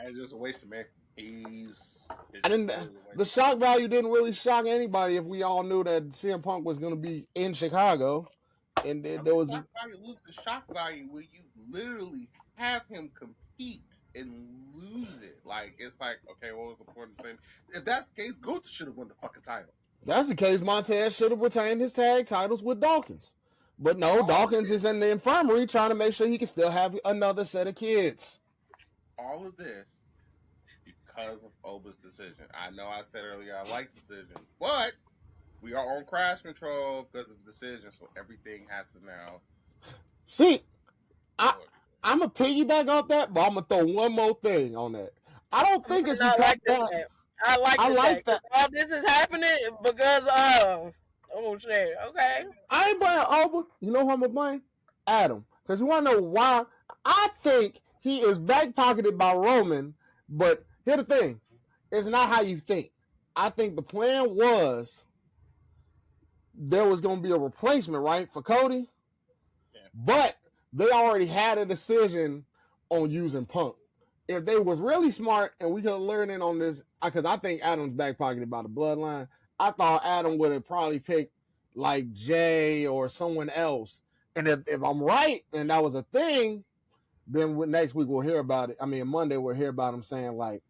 It's just a waste of man. It's I didn't. totally a waste. The shock value didn't really shock anybody if we all knew that CM Punk was going to be in Chicago, and there was shock value loses the shock value when you literally have him compete and lose it. Like it's like, okay, what was the point of saying? If that's the case, Gunther should have won the fucking title. That's the case. Montez should have retained his tag titles with Dawkins, but no, Dawkins is in the infirmary trying to make sure he can still have another set of kids. All of this because of Oba's decision. I know I said earlier I like decision, but we are on crash control because of decision, so everything has to now. See, I'm a piggyback off that, but I'm gonna throw one more thing on that. I don't think it's because like that. I like that. All this is happening because of shit. Okay. I ain't blaming Oba. You know who I'm gonna blame? Adam. Because you wanna know why? I think he is back pocketed by Roman, but here's the thing. It's not how you think. I think the plan was there was gonna be a replacement, right, for Cody. Yeah. But they already had a decision on using Punk. If they was really smart and we could learn in on this, because I think Adam's back pocketed by the bloodline, I thought Adam would have probably picked like Jay or someone else. And if I'm right and that was a thing, then next week we'll hear about it. I mean, Monday we'll hear about him saying like,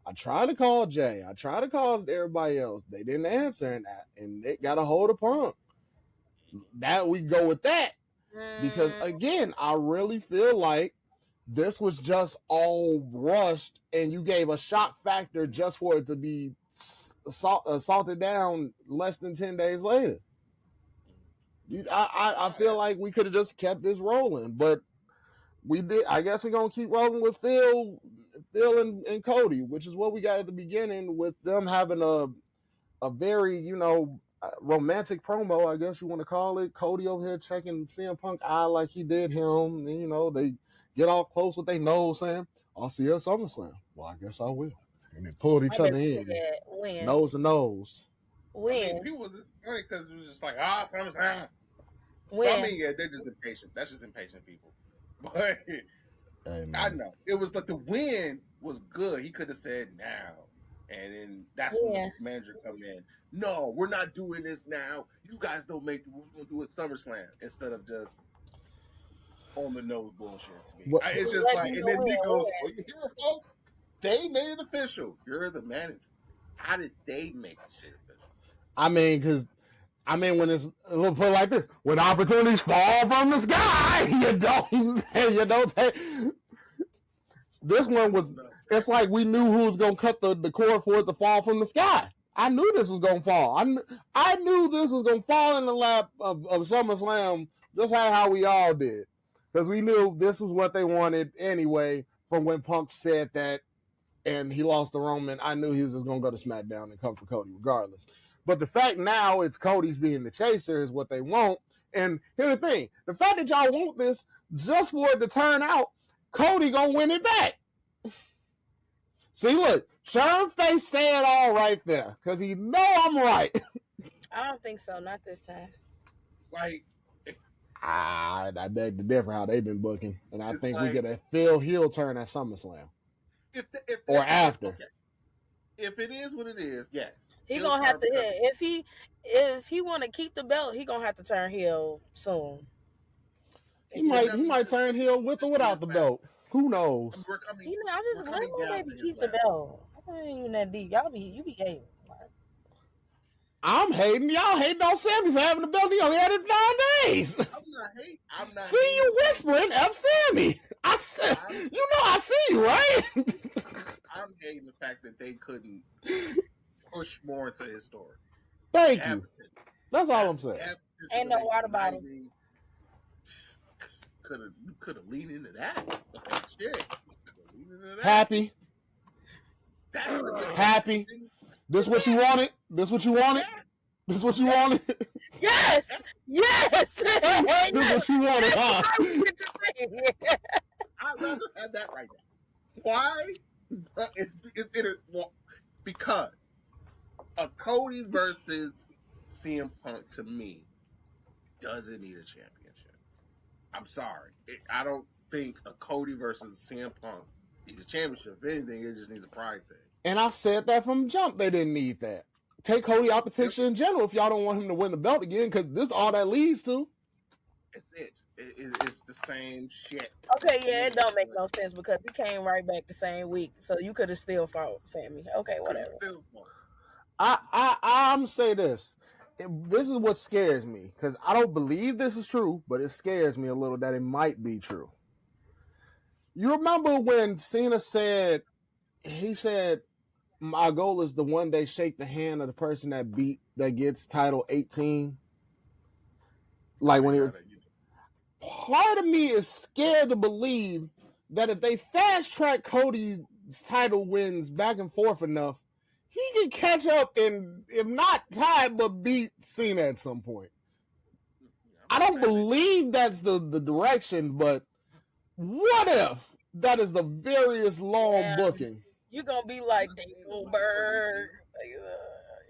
I tried to call Jay. I tried to call everybody else. They didn't answer and they got a hold of Punk. That we go with that. Because again, I really feel like this was just all rushed and you gave a shock factor just for it to be salted down less than 10 days later. I feel like we could have just kept this rolling, but we did. I guess we're going to keep rolling with Phil and Cody, which is what we got at the beginning with them having a very, romantic promo, I guess you want to call it. Cody over here checking CM Punk eye like he did him. And, they get all close with their nose saying, I'll see you at SummerSlam. Well, I guess I will. And they pulled each other in. Nose to nose. When? I mean, people was disappointed because it was just like, SummerSlam. When? I mean, yeah, they're just impatient. That's just impatient people. But I know. It was like the win was good. He could have said now. And then that's when the manager come in. No, we're not doing this now. You guys don't make it. We're going to do it SummerSlam instead of just on the nose bullshit to me. It's just like, and then Nick goes, well, you hear folks? They made it official. You're the manager. How did they make the shit official? I mean, when it's, we'll put it like this, when opportunities fall from the sky, you don't take. This one was, it's like we knew who was going to cut the cord for it to fall from the sky. I knew this was going to fall. I knew this was going to fall in the lap of SummerSlam, just how we all did. Because we knew this was what they wanted anyway from when Punk said that and he lost to Roman. I knew he was just going to go to SmackDown and come for Cody regardless. But the fact now it's Cody's being the chaser is what they want. And here's the thing. The fact that y'all want this just for it to turn out, Cody going to win it back. See, look, Sherm Face said it all right there because he know I'm right. I don't think so. Not this time. Like, I beg to differ how they've been booking. And I think we get a Phil heel turn at SummerSlam. Or after. Okay. If it is what it is, yes. He's going to have to hit. If he want to keep the belt, he going to have to turn heel soon. He might turn heel with or without the belt. Who knows? I just let him maybe keep the belt. I ain't even that deep. You be hating. I'm hating. Y'all hating on Sammy for having the belt. He only had it 9 days. I'm not see hating. You whispering, F Sammy. I see you, right? I'm hating the fact that they couldn't push more into his story. Thank you. That's all I'm saying. Ain't no water bottle. Could have leaned into that. Shit. Happy. This what you wanted? This what you wanted? This what you wanted? Yes! Yes! This what you wanted, huh? I'd rather have that right now. Why? Because a Cody versus CM Punk, to me, doesn't need a championship. I'm sorry. I don't think a Cody versus CM Punk He's a championship. If anything, it just needs a pride thing. And I said that from jump. They didn't need that. Take Cody out the picture in general if y'all don't want him to win the belt again, because this is all that leads to. It's the same shit. Okay, yeah, it don't make no sense because he came right back the same week, so you could have still fought Sammy. Okay, whatever. I'm say this. This is what scares me, because I don't believe this is true, but it scares me a little that it might be true. You remember when Cena said, he said, my goal is to one day shake the hand of the person that gets title 18. Like when he was, part of me is scared to believe that if they fast track Cody's title wins back and forth enough, he can catch up and, if not tie, but beat Cena at some point. I don't believe that's the direction, but what if that is the various long booking? You're gonna be like Dingleberg.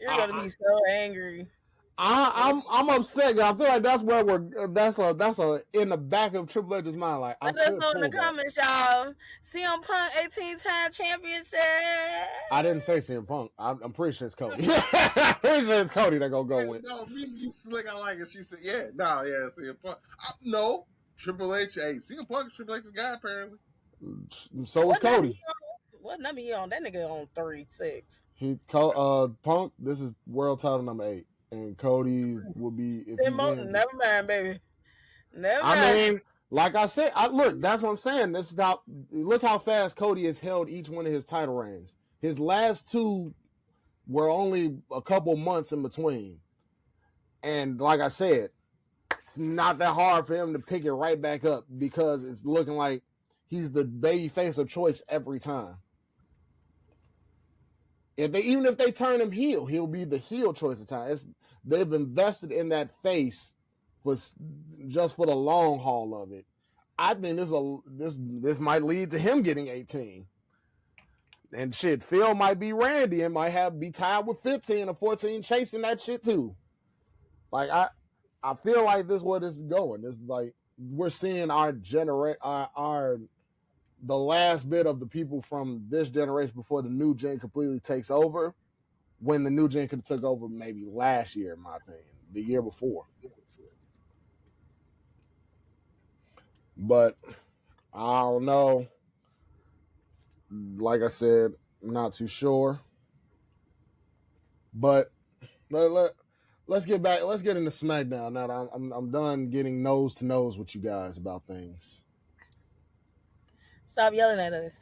You're gonna be so angry. I'm upset. I feel like that's where that's a in the back of Triple H's mind. Like, let us know in the comments, y'all. CM Punk 18-time championship. I didn't say CM Punk. I'm pretty sure it's Cody. I'm pretty sure it's Cody that gonna go with. No, you slick. I like it. She said, "Yeah, no, yeah, CM Punk." No, Triple H. Hey, CM Punk is Triple H's guy apparently. So is Cody. What number he on? That nigga on 36. Punk. This is world title number 8. And Cody will be if he wins. Never mind, baby. Never mind. I mean, like I said, look, that's what I'm saying. This is look how fast Cody has held each one of his title reigns. His last 2 were only a couple months in between. And like I said, it's not that hard for him to pick it right back up because it's looking like he's the baby face of choice every time. Even if they turn him heel, he'll be the heel choice of time. They've invested in that face just for the long haul of it. I think this might lead to him getting 18. And shit, Phil might be Randy and might be tied with 15 or 14 chasing that shit too. Like I feel like this is where this is going. It's like we're seeing the last bit of the people from this generation before the new gen completely takes over, when the new gen could have took over maybe last year, in my opinion, the year before. But I don't know. Like I said, I'm not too sure. But let's get back. Let's get into SmackDown now that I'm done getting nose to nose with you guys about things. Stop yelling at us.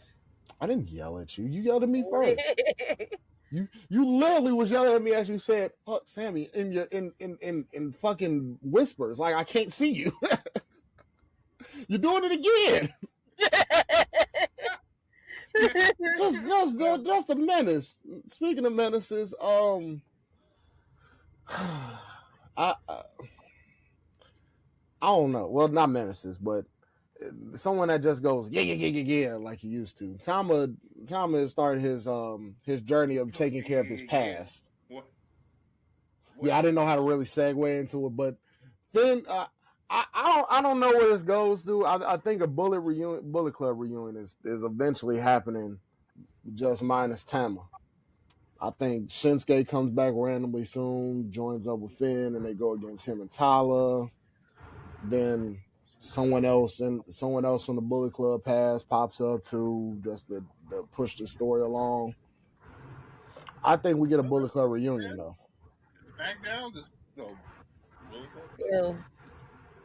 I didn't yell at you. You yelled at me first. You literally was yelling at me as you said, "Fuck, Sammy," in fucking whispers, like I can't see you. You're doing it again. just a menace. Speaking of menaces, I don't know. Well, not menaces, but someone that just goes yeah like he used to. Tama has started his journey of taking care of his past. What? Yeah, I didn't know how to really segue into it, but then I don't know where this goes to. I think a Bullet Club reunion is eventually happening, just minus Tama. I think Shinsuke comes back randomly soon, joins up with Finn, and they go against him and Tala. Then someone else from the Bullet Club past pops up to just to push the story along. I think we get a Bullet Club reunion though. SmackDown, Bullet Club. Yeah.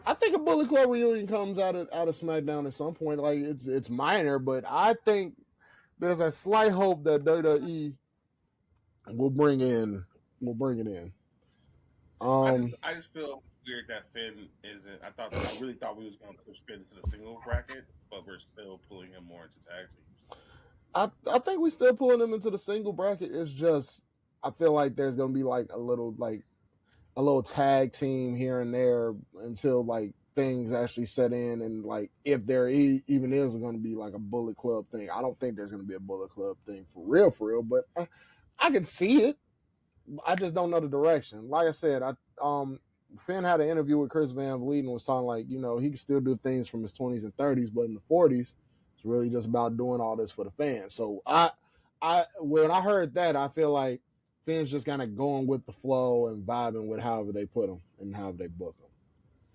I think a Bullet Club reunion comes out of SmackDown at some point. Like it's minor, but I think there's a slight hope that WWE will bring it in. I just feel weird that Finn isn't. I really thought we was going to push Finn into the single bracket, but we're still pulling him more into tag teams. I think we're still pulling him into the single bracket. It's just I feel like there's going to be like a little tag team here and there until like things actually set in, and like if there even is going to be like a Bullet Club thing. I don't think there's going to be a Bullet Club thing for real, but I can see it. I just don't know the direction. Like I said, Finn had an interview with Chris Van Vliet and was talking like, he could still do things from his 20s and 30s, but in the 40s, It's really just about doing all this for the fans. So when I heard that, I feel like Finn's just kind of going with the flow and vibing with however they put them and however they book them.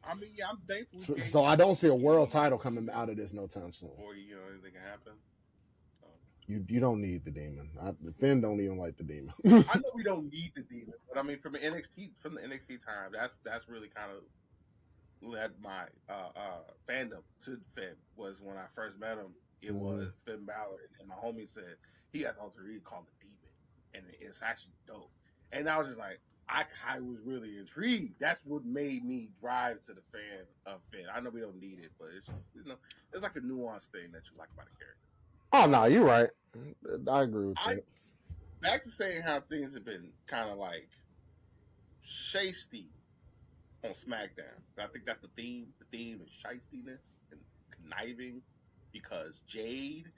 I mean, yeah, I'm thankful. So I don't see a world title coming out of this no time soon. Or anything can happen. You don't need the demon. Finn don't even like the demon. I know we don't need the demon, but I mean from the NXT time, that's really kind of led my fandom to Finn. Was when I first met him, it was Finn Balor, and my homie said he has alter ego called the Demon, and it's actually dope. And I was just like, I was really intrigued. That's what made me drive to the fan of Finn. I know we don't need it, but it's just it's like a nuanced thing that you like about a character. Oh no, you're right. I agree with that. Back to saying how things have been kind of like shasty on SmackDown. I think that's the theme. The theme is shystiness and conniving because Jade.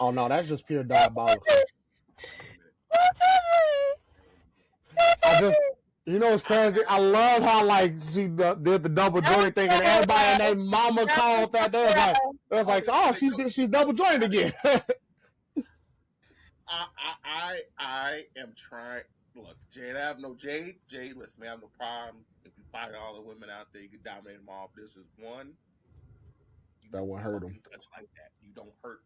Oh no, that's just pure diabolical. It's crazy. I love how like she did the double joint thing, and everybody and their mama called that. It was like, oh, she's double jointed again. I am trying. Look, Jade, I have no Jade. Jade, listen, I have no problem if you fight all the women out there. You can dominate them all. This is one. That won't hurt them. Touch like that. You don't hurt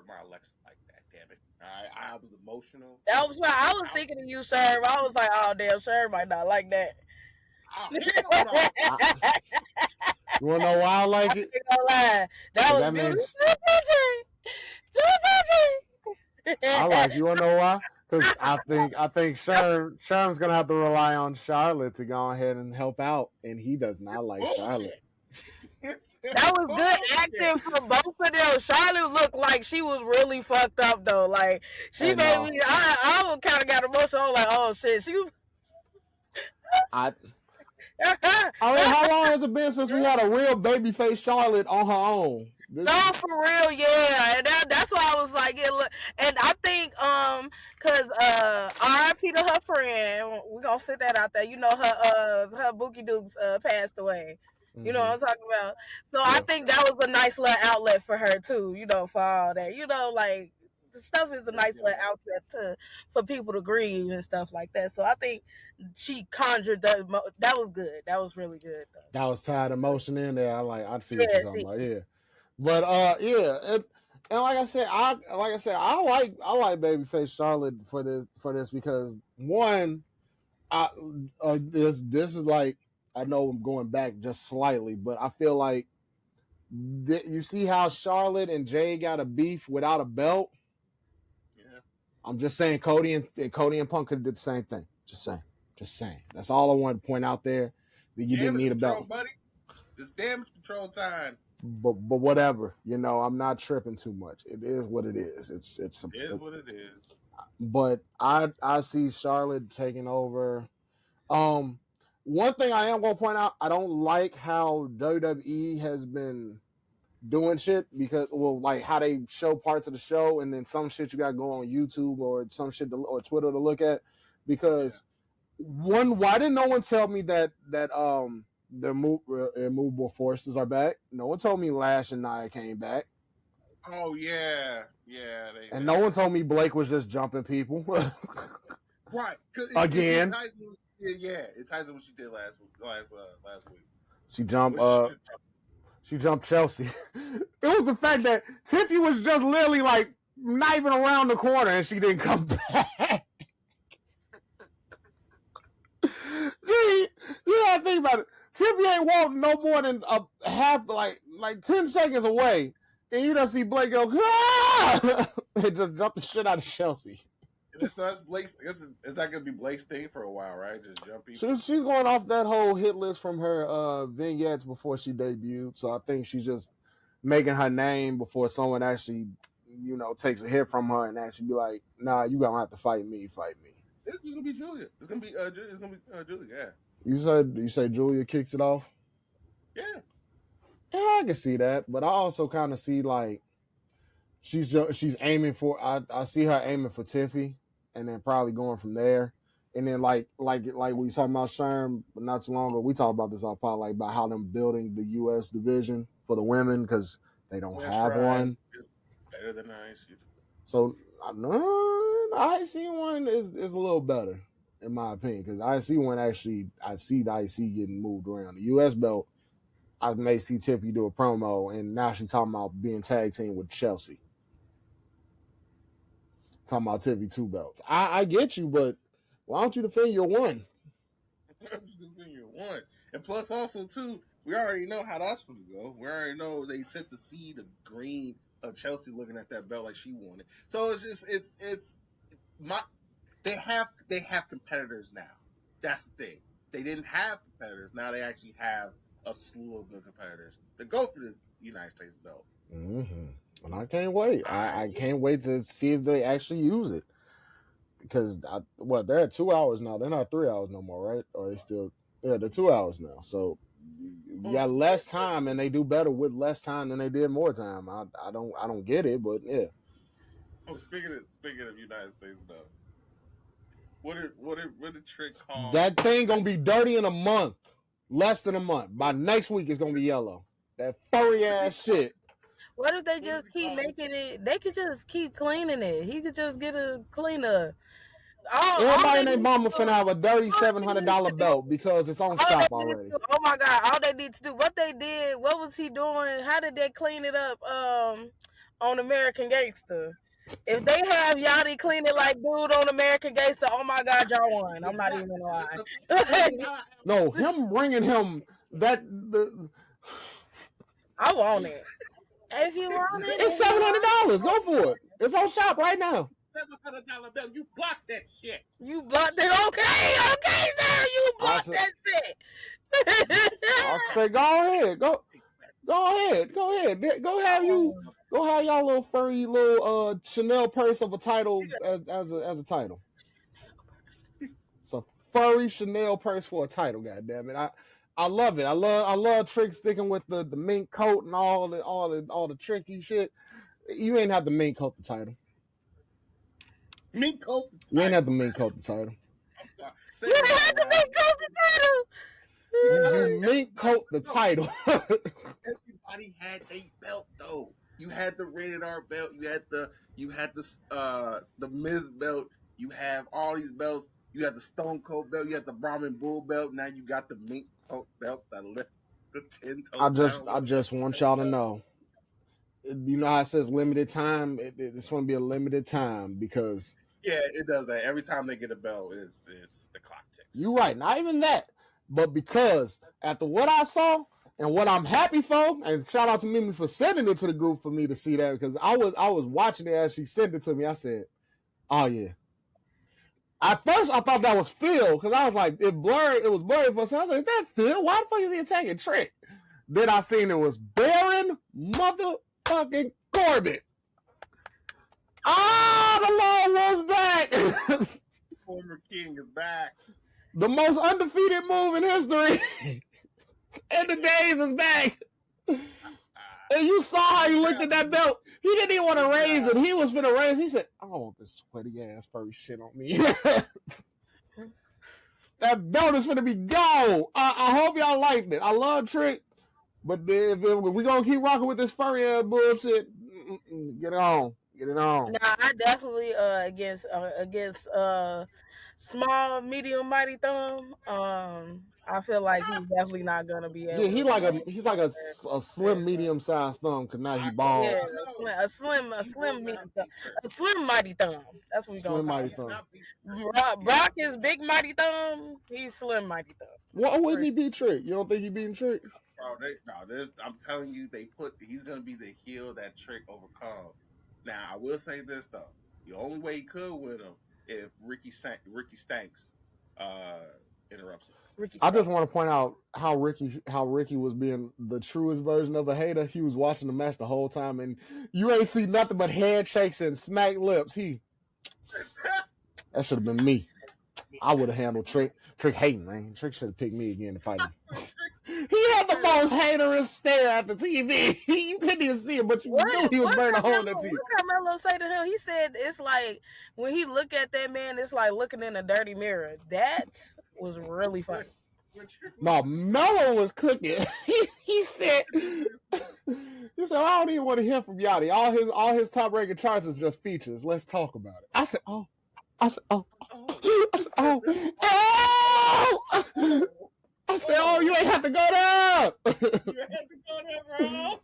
my Alexa like that. Damn it! I was emotional. That was why I was thinking of you, Sherm. I was like, oh damn, Sherm might not like that. Oh, hell no. You wanna know why I like it? That was means... I like it. You wanna know why? Because I think Sherm's gonna have to rely on Charlotte to go ahead and help out, and he does not like Charlotte. That was good acting from both of them. Charlotte looked like she was really fucked up though. Like she made me. I kind of got emotional. Like, oh shit, she was. I mean, how long has it been since we had a real babyface Charlotte on her own? No, for real, yeah. And that's why I was like, yeah, look. And I think, cause R.I.P. to her friend, we're gonna sit that out there. You know, her Bookie Dukes passed away. You know what I'm talking about? So I think that was a nice little outlet for her too, for all that. Like the stuff is a nice little outlet for people to grieve and stuff like that. So I think she conjured that. That was good. That was really good though. That was tied emotion in there. I see what you're talking about. Yeah. But yeah, and like I said, I like babyface Charlotte for this because one, this is like, I know I'm going back just slightly, but I feel like you see how Charlotte and Jay got a beef without a belt. Yeah, I'm just saying Cody and Punk could have did the same thing. Just saying. That's all I wanted to point out there. That you didn't need a belt, buddy. It's damage control time. But whatever, I'm not tripping too much. It is what it is. It is what it is. But I see Charlotte taking over. One thing I am going to point out, I don't like how WWE has been doing shit because, like how they show parts of the show and then some shit you got to go on YouTube or some shit or Twitter to look at. Because why didn't no one tell me that the immovable forces are back? No one told me Lash and Nia came back. Oh yeah. And no one told me Blake was just jumping people. Right. Again. It ties in what she did last week. She jumped Chelsea. It was the fact that Tiffy was just literally like not even around the corner and she didn't come back. You gotta think about it. Tiffy ain't walked no more than a half, like 10 seconds away, and you don't see Blake go, and just jump the shit out of Chelsea. So that's Blake's. Is that going to be Blake's thing for a while, right? Just jump people. She's going off that whole hit list from her vignettes before she debuted. So I think she's just making her name before someone actually, takes a hit from her and actually be like, "Nah, you gonna have to fight me. Fight me." It's gonna be Julia. It's gonna be Julia. Yeah. You say Julia kicks it off? Yeah. Yeah, I can see that, but I also kind of see like she's aiming for. I see her aiming for Tiffy. And then probably going from there. And then like we talking about Sherm, but not too long ago, we talked about this off pod, like about how them building the US division for the women because they don't That's have right. one. It's better than the IC. So the IC one is a little better in my opinion because IC one actually I see the IC getting moved around. The US belt, I may see Tiffany do a promo and now she's talking about being tag team with Chelsea. Talking about Tiffany 2 belts. I get you, but why don't you defend your one? And plus, also too, we already know how that's going to go. We already know they set the seed of green of Chelsea looking at that belt like she wanted. So it's just it's my they have competitors now. That's the thing. They didn't have competitors. Now they actually have a slew of good competitors to go for this United States belt. Mm-hmm. And I can't wait. I can't wait to see if they actually use it. Because they're at 2 hours now. They're not 3 hours no more, right? Or they still they're 2 hours now. So you got less time, and they do better with less time than they did more time. I don't get it, but yeah. Oh, speaking of United States belt, what did Trick call that thing gonna be dirty in a month, less than a month. By next week, it's gonna be yellow. That furry ass shit. What if they just keep making it? They could just keep cleaning it. He could just get a cleaner. Everybody and their mama finna have a dirty $700 belt because it's on shop already. Oh my God! All they need to do, what they did, what was he doing? How did they clean it up? On American Gangster. If they have Yachty clean it like dude on American Gangster, oh my God, y'all won. I'm not even gonna lie. No, him bringing him that I want it. If you want it, it's $700. Go for it. It's on shop right now. $700 belt. You blocked that shit. You blocked it. Okay, sir. You blocked that shit. I say, go ahead. Go ahead. Go have y'all little furry little Chanel purse of a title as a title. It's a furry Chanel purse for a title. God damn it! I love it. I love Trick sticking with the mink coat and all the tricky shit. You ain't have to mink coat the title. Mink coat the title. You ain't have to mink coat the title. You ain't have to mink coat the title. You mink coat the title. Everybody had a belt though. You had the rated R belt. You had the Miz belt. You have all these belts. You had the Stone Cold belt. You had the Brahmin Bull belt. Now you got the mink coat belt that left the 10 toes. I just want y'all to know. You know how it says limited time? It's going to be a limited time because... Yeah, it does that. Every time they get a belt, it's the clock ticks. You're right. Not even that. But because after what I saw and what I'm happy for, and shout out to Mimi for sending it to the group for me to see that because I was watching it as she sent it to me. I said, oh, yeah. At first, I thought that was Phil because I was like, it was blurry for a second. I was like, is that Phil? Why the fuck is he attacking Trick? Then I seen it was Baron motherfucking Corbin. Ah, the Lord was back. Former king is back. The most undefeated move in history. And the days is back. And you saw how he looked at that belt. He didn't even want to raise it. He was finna raise it. He said, I don't want this sweaty ass furry shit on me. That belt is finna be gold. I hope y'all liked it. I love Trick. But if we're going to keep rocking with this furry ass bullshit, get it on. Get it on. Nah, I definitely against small, medium, mighty thumb. I feel like he's definitely not gonna be able. Yeah, he's like a slim, medium sized thumb because now he bald. Yeah, a slim medium thumb, a slim mighty thumb. That's what we gonna call him. Brock is big mighty thumb. He's slim mighty thumb. Why wouldn't he beat Trick? You don't think he beating Trick? I'm telling you, he's gonna be the heel that Trick overcome. Now, I will say this though: the only way he could win him if Ricky Stanks interrupts him. I just want to point out how Ricky was being the truest version of a hater. He was watching the match the whole time, and you ain't see nothing but handshakes and smack lips. That should have been me. I would have handled Trick. Trick hating, man. Trick should have picked me again to fight him. He had the most haterous stare at the TV. You couldn't even see it, but you knew he was burning a hole in the TV. What Carmelo say to him? He said it's like when he look at that man, it's like looking in a dirty mirror. That was really funny. No, Mello was cooking. he said, I don't even want to hear from Yachty. All his top ranking charts is just features. Let's talk about it. I said, oh. I said, oh. I said, oh. I said, oh, you ain't have to go there. You had to go there, bro.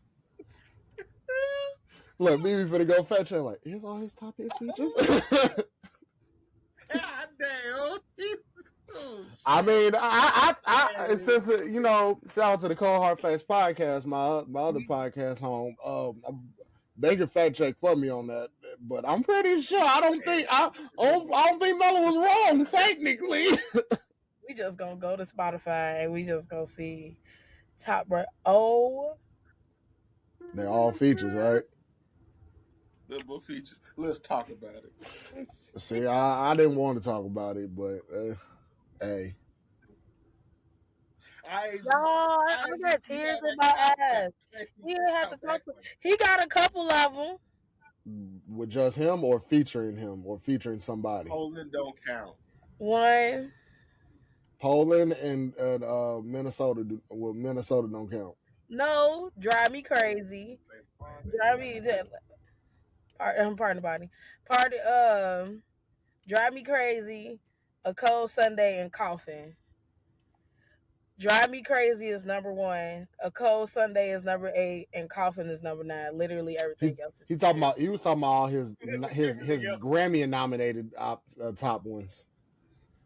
Look, Mimi finna go fetch him. Like, here's all his top hits features. God damn. I mean, I since shout out to the Cold Hard Facts podcast, my other podcast home. They can fact check for me on that, but I'm pretty sure I don't think Mello was wrong technically. We just gonna go to Spotify and we just gonna see top right. Oh, they're all features, right? Double features. Let's talk about it. See, I didn't want to talk about it, but hey. I got tears in my eyes. He didn't have to talk to. He got a couple of them. With just him, or featuring him, or featuring somebody. Poland don't count. One. Poland and Minnesota. Well, Minnesota don't count. No, drive me crazy. Drive me. Pardon the body. Drive me crazy. A cold Sunday and Coffin. Drive Me Crazy is number 1. A Cold Sunday is number 8, and Coffin is number 9. Literally everything else is. He was talking about all his Grammy nominated top ones,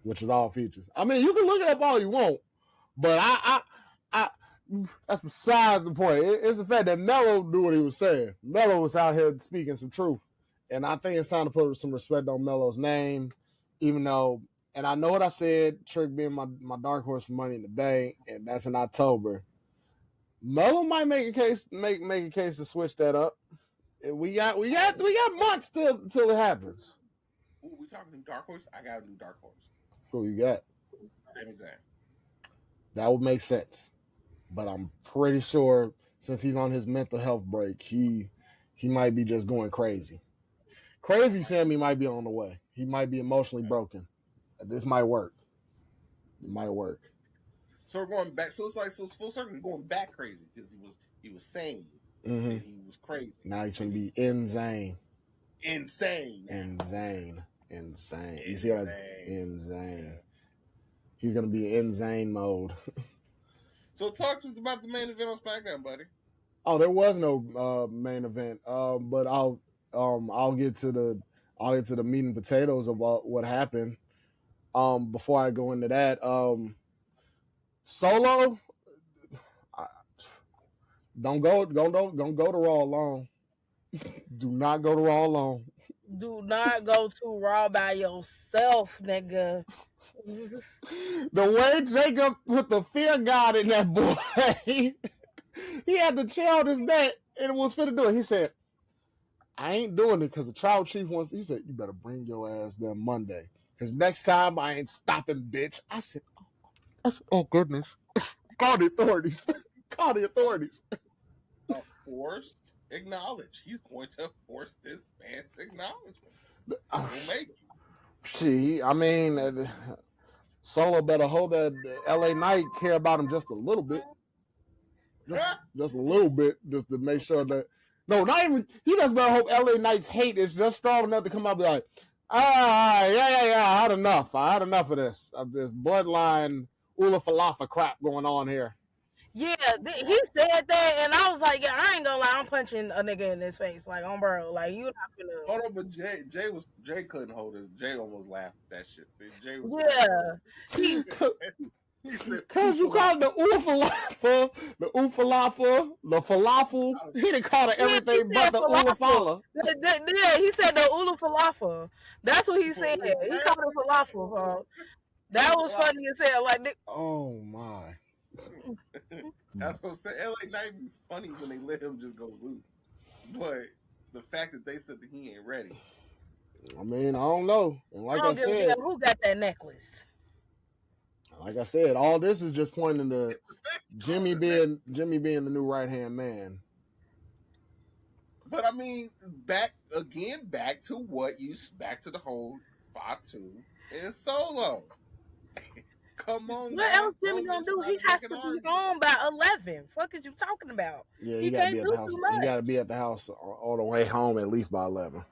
which is all features. I mean, you can look it up all you want, but I that's besides the point. It's the fact that Mello knew what he was saying. Mello was out here speaking some truth, and I think it's time to put some respect on Mello's name, even though. And I know what I said, Trick being my dark horse for Money in the Bank, and that's in October. Mello might make a case to switch that up. We got months till it happens. Ooh, we talking dark horse? I got a new dark horse. Who you got? Same exact. That would make sense. But I'm pretty sure since he's on his mental health break, he might be just going crazy. Crazy Sammy might be on the way. He might be emotionally broken. This might work. It might work. So we're going back. So it's full circle. We're going back crazy because he was sane. Mm-hmm. And he was crazy. Now he's gonna be insane. Insane. You see how it's insane. He's gonna be in insane mode. So talk to us about the main event on SmackDown, buddy. Oh, there was no main event. But I'll get to the meat and potatoes of what happened. Before I go into that, Solo, don't go to Raw alone. Do not go to Raw alone. Do not go to Raw by yourself, nigga. The way Jacob put the fear god in that boy, he had to chill his neck and was fit to do it. He said, I ain't doing it because the tribal chief wants. He said, you better bring your ass there Monday. Because next time I ain't stopping, bitch. I said, oh goodness. Call the authorities. Call the authorities. Forced acknowledge. He's going to force this man's acknowledgement. We'll make you. I mean, Solo better hold that LA Knight care about him just a little bit. Just a little bit, just to make sure that. No, not even. He just better hope LA Knight's hate is just strong enough to come out and be like, I had enough. I had enough of this bloodline Ula Falafa crap going on here. Yeah, he said that, and I was like, yeah, I ain't gonna lie, I'm punching a nigga in his face, like, on bro, like, you not gonna. Hold on, but Jay couldn't hold his. Jay almost laughed at that shit. Jay was Because you called the Ufalafa, the falafel. He didn't call it everything but the Ulafala. Yeah, he said the Ulafalafa. That's what he said. He called it falafel, bro. That was funny as hell. Like, oh my. That's what I'm saying. LA Knight be funny when they let him just go loose. But the fact that they said that he ain't ready. I mean, I don't know. And like I said, who got that necklace? Like I said, all this is just pointing to Jimmy being the new right hand man. But I mean, back to the whole Fatu and Solo. Come on What now. else Jimmy gonna Roman's do? trying He to has make to an be argument. home by 11. Fuck is you talking about? Yeah, He gotta can't be at do the house. too He much. gotta be at the house all the way home at least by 11.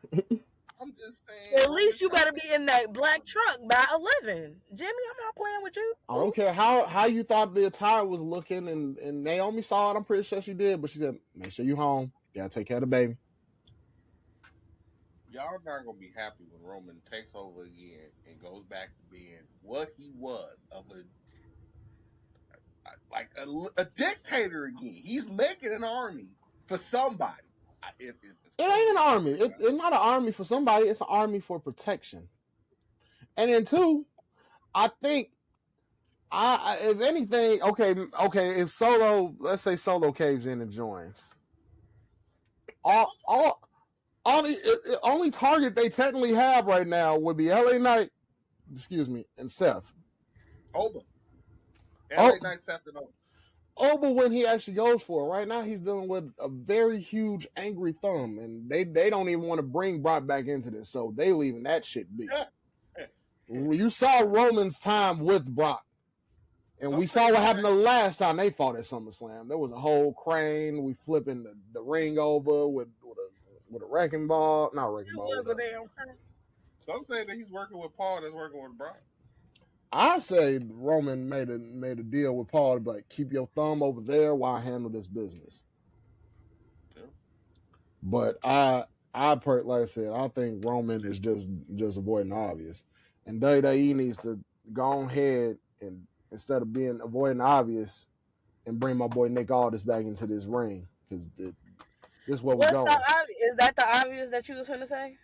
I'm just saying. At least you Roman's better be in that black truck by 11. Jimmy, I'm not playing with you. I don't care how you thought the attire was looking, and Naomi saw it. I'm pretty sure she did, but she said, "Make sure you home. You gotta take care of the baby." Y'all are not gonna be happy when Roman takes over again and goes back to being what he was of a dictator again. He's making an army for somebody. It's It crazy. ain't an army. It's not an army for somebody. It's an army for protection. And then two, I think if anything, okay, if Solo, let's say Solo caves in and joins, only target they technically have right now would be LA Knight, and Seth. Oba. LA Knight, Seth, and Oba. Oba, when he actually goes for it, right now he's dealing with a very huge angry thumb, and they don't even want to bring Brock back into this, so they leaving that shit be. You saw Roman's time with Brock, and we saw what happened the last time they fought at SummerSlam. There was a whole crane. We flipping the ring over with a wrecking ball. Not a wrecking ball. Some say that he's working with Paul that's working with Brock. I say Roman made a deal with Paul to be like, keep your thumb over there while I handle this business. Yeah. But like I said, I think Roman is just avoiding the obvious, and WWE needs to go ahead and instead of avoiding the obvious, and bring my boy Nick Aldis back into this ring because this is where we're going. Is that the obvious that you was going to say?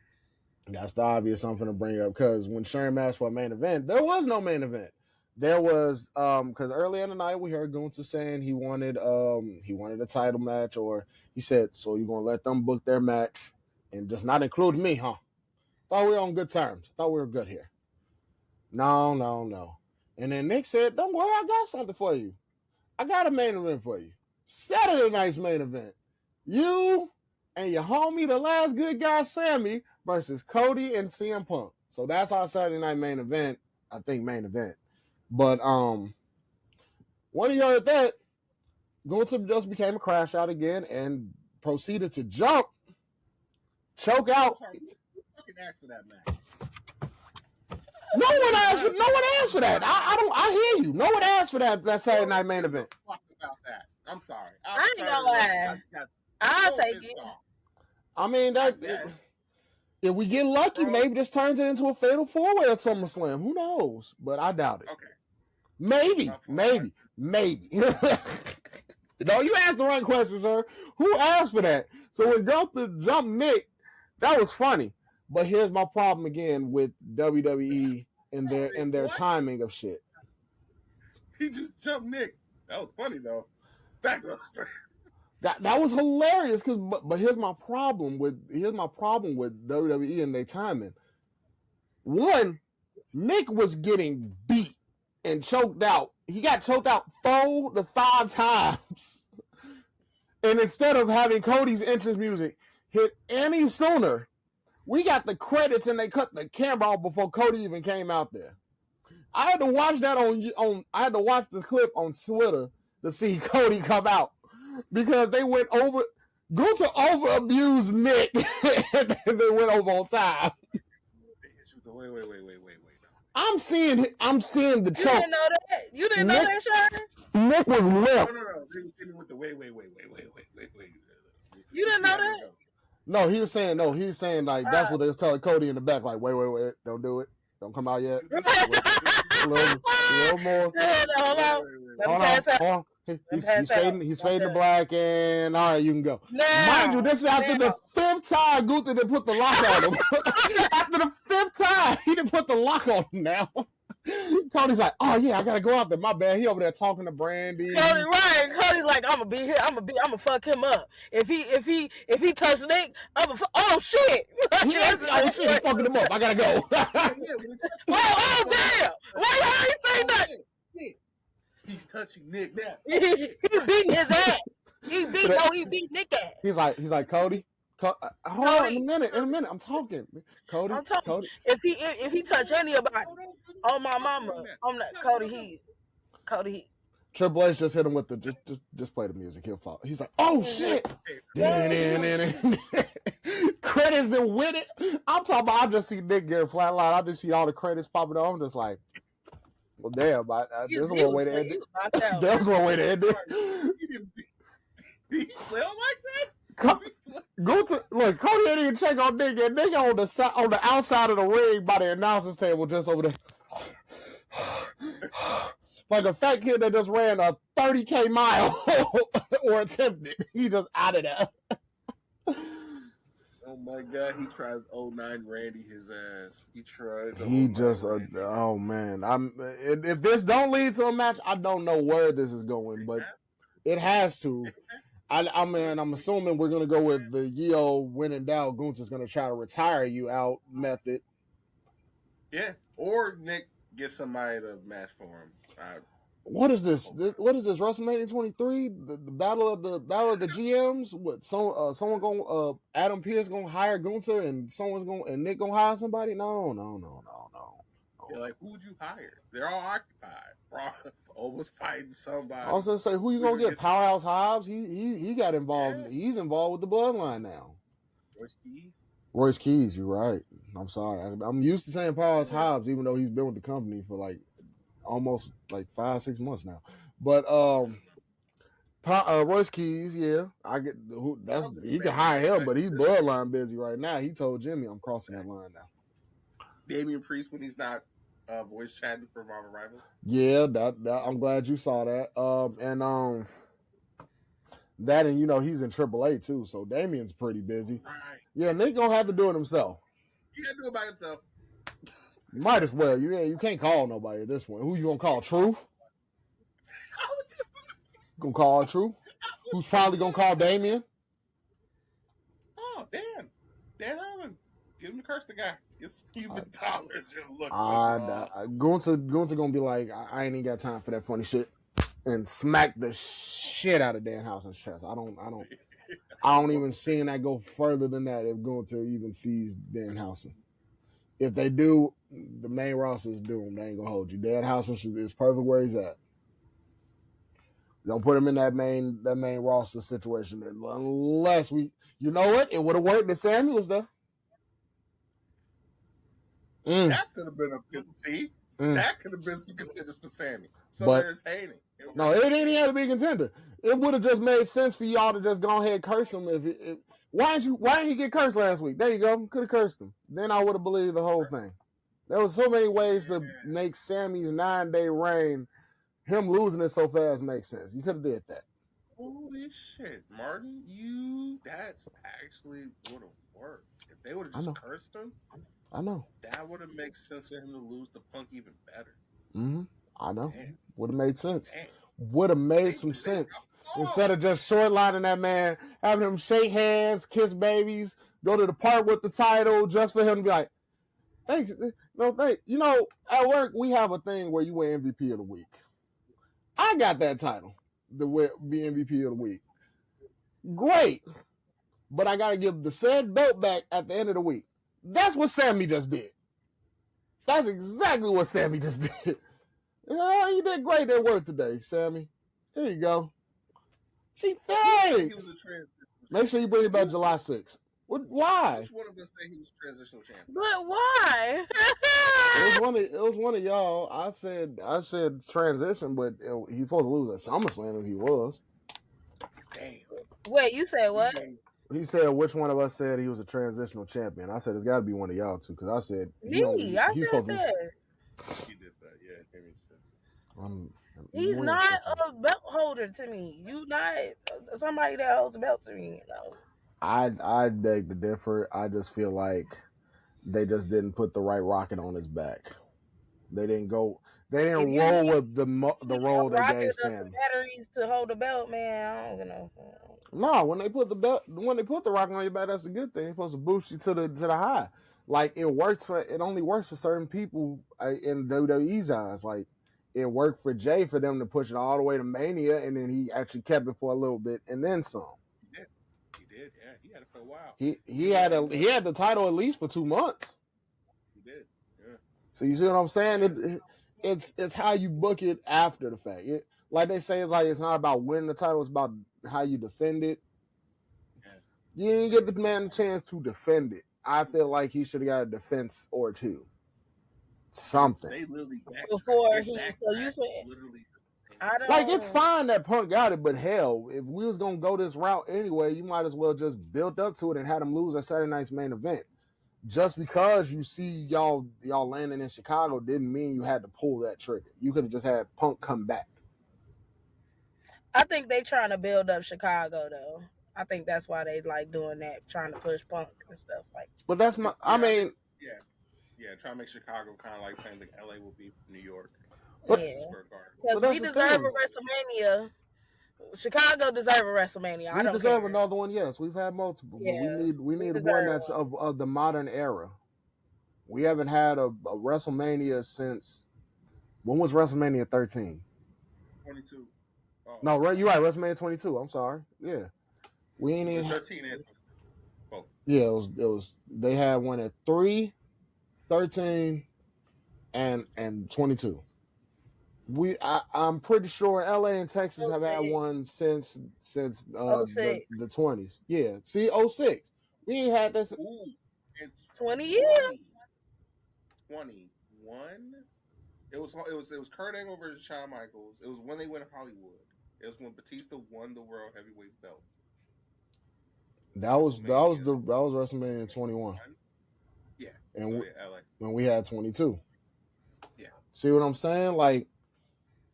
That's the obvious I'm going to bring up because when Shane asked for a main event, there was no main event. There was because earlier in the night we heard Gunther saying he wanted a title match, or he said, so you're gonna let them book their match and just not include me, huh? Thought we were on good terms. Thought we were good here. No. And then Nick said, don't worry, I got something for you. I got a main event for you. Saturday night's main event. You and your homie, the last good guy, Sammy, versus Cody and CM Punk. So that's our Saturday night main event. I think main event. But when he heard that, Gunther just became a crash out again and proceeded to choke out. Who fucking asked for that match? No one asked for that. I hear you. No one asked for that Saturday night main event. Fuck about that. I'm sorry. I ain't gonna lie. I'll take it. I mean if we get lucky, maybe this turns it into a fatal 4-way at SummerSlam. Who knows? But I doubt it. Okay. Maybe. No, you asked the right question, sir. Who asked for that? So when Gunther jumped Nick, that was funny. But here's my problem again with WWE and their timing of shit. He just jumped Nick. That was funny though. That was hilarious. But here's my problem with WWE and their timing. One, Nick was getting beat and choked out. He got choked out 4 to 5 times. And instead of having Cody's entrance music hit any sooner, we got the credits and they cut the camera off before Cody even came out there. I had to watch that I had to watch the clip on Twitter to see Cody come out because they went over Gunther over-abused Nick and they went over on time. Wait. I'm seeing the choke. You didn't know that? You didn't know that, Sean? Nick was limp. No. They was hitting with the wait. You didn't know that? No, he was saying like that's what they was telling Cody in the back, like, wait, don't do it. Don't come out yet. a little more. Hold on. He's fading to black, and all right, you can go. Mind you, this is after the 5th time Gunther didn't put the lock on him. After the 5th time, he didn't put the lock on him now. Cody's like, oh yeah, I gotta go out there. My bad. He over there talking to Brandy. Cody's like, I'm gonna be here. I'm gonna fuck him up. If he touch Nick, oh shit. He's fucking him up. I gotta go. oh damn. Why y'all ain't saying nothing? He's touching Nick now. He beating his ass. He beat Nick ass. He's like Cody. Hold on, in a minute. I'm talking. Cody. If he touch anybody, Oh my mama. I'm not Cody Heat. Cody Heat. Triple H just hit him with the just play the music. He'll fall. He's like, oh shit. Credits that with it. I'm talking about. I just see Nick get flatline. I just see all the credits popping up. I'm just like, well, damn. There's one way to end it. There's one way to end it. He fell like that. Go to look. Cody didn't even check on Nick, and Nick on the outside of the ring by the announcers table, just over there, like a fat kid that just ran a 30K mile or attempted. He just out of there. Oh my God! He tried 09 Randy his ass. He tried. He just oh man. If this don't lead to a match, I don't know where this is going, but it has to. I'm assuming we're gonna go with the Yeo when in doubt. Gunther's gonna try to retire you out method. Yeah, or Nick get somebody to match for him. What is this? What is this? WrestleMania 23? The battle of the GMs? What? Someone going? Adam Pearce gonna hire Gunther, and Nick gonna hire somebody? No. You're like, who would you hire? They're all occupied. Almost fighting somebody. I was gonna say, who you gonna get? Powerhouse Hobbs? He got involved. Yeah. He's involved with the bloodline now. Royce Keys, you're right. I'm sorry. I'm used to saying Powerhouse Hobbs, even though he's been with the company for like almost like 5-6 months now. But Royce Keys, yeah, I get he can hire him, but he's bloodline busy right now. He told Jimmy, I'm crossing that line now. Damian Priest when he's not voice chatting for Marvel Rivals. Yeah, that I'm glad you saw that. That and he's in AAA too, so Damian's pretty busy. Right. Yeah, Nick gonna have to do it himself. You gotta do it by himself. Might as well. You can't call nobody at this point. Who you gonna call? Truth? Gonna call Truth? Who's probably gonna call Damian? Oh, Dan Allen. Give him to curse the guy. Get some human dollars. Gunther gonna be like, I ain't even got time for that funny shit, and smack the shit out of Danhausen's chest. I don't even see that go further than that if Gunther even sees Danhausen. If they do, the main roster is doomed. They ain't gonna hold you. Danhausen is perfect where he's at. Don't put him in that main roster situation unless we. You know what? It would have worked if Sammy was there. That could have been a good see. That could have been some contenders for Sammy. Entertaining. No, it ain't have to be a contender. It would have just made sense for y'all to just go ahead and curse him. Why didn't he get cursed last week? There you go. Could have cursed him. Then I would have believed the whole thing. There was so many ways to make Sammy's 9-day reign, him losing it so fast, make sense. You could have did that. Holy shit, Martin! That's actually would have worked if they would have just cursed him. I know. That would have made sense for him to lose the Punk even better. I know. Would have made sense. Would have made some sense. Instead of just shortlining that man, having him shake hands, kiss babies, go to the park with the title just for him to be like, thanks. No, thanks. At work, we have a thing where you win MVP of the week. I got that title, the MVP of the week. Great. But I got to give the said belt back at the end of the week. That's what Sammy just did. That's exactly what Sammy just did. You did great at work today, Sammy. Here you go. See, thanks. Make sure you bring it back July 6th. Why? Which one of us say he was transitional champion? But why? it was one of y'all. I said transition, but he's supposed to lose at SummerSlam if he was. Damn. Wait, you said what? He said, which one of us said he was a transitional champion? I said, it's got to be one of y'all two, because I said... Me? I said that. He did that, yeah. Maybe he's not a belt holder to me. You not somebody that holds a belt to me. I beg to differ. I just feel like they just didn't put the right rocket on his back. They didn't roll with the role they gave Sammy. Batteries to hold the belt, man. I don't know. No, when they put the rocket on your back, that's a good thing. It's supposed to boost you to the high. Like it only works for certain people in WWE's eyes. Like it worked for Jay for them to push it all the way to Mania, and then he actually kept it for a little bit and then some. He did, yeah. He had it for a while. He had the title at least for 2 months. He did, yeah. So you see what I'm saying? It's how you book it after the fact. Like they say, it's not about winning the title; it's about how you defend it. Yeah. You didn't get the man a chance to defend it. I feel like he should have got a defense or two. Something. They literally backtrack. Before It he, so you backtracks said literally the same I thing. Like, it's don't. fine that Punk got it, but hell, if we was gonna go this route anyway, you might as well just build up to it and had him lose at Saturday night's main event. Just because you see y'all landing in Chicago didn't mean you had to pull that trigger. You could have just had Punk come back. I think they trying to build up Chicago though. I think that's why they like doing that, trying to push Punk and stuff like. But that's my. I Yeah, I mean, think. Yeah. Try to make Chicago kind of like saying like LA will be New York, but Yeah, Madison Square Garden. because that's we the deserve thing. a WrestleMania. Chicago deserve a WrestleMania. I We don't deserve care. another one. Yes, we've had multiple, but we Yeah, need we one deserve that's one. of the modern era. We haven't had a WrestleMania since when was WrestleMania 13? 22. Oh, No, right, you're right. WrestleMania 22. I'm sorry. Yeah, we ain't even. 13 and 22. Both. Yeah, it was. They had one at 3, 13, and 22. I'm pretty sure LA and Texas have had 06. one since the 06. 20s. Yeah, see, 06. We ain't had this. Ooh, it's 20 years. 21. It was Kurt Angle versus Shawn Michaels. It was when they went to Hollywood. It was when Batista won the World Heavyweight belt. That was WrestleMania 21. Yeah, And so yeah, LA. when we had 22. Yeah. See what I'm saying? Like,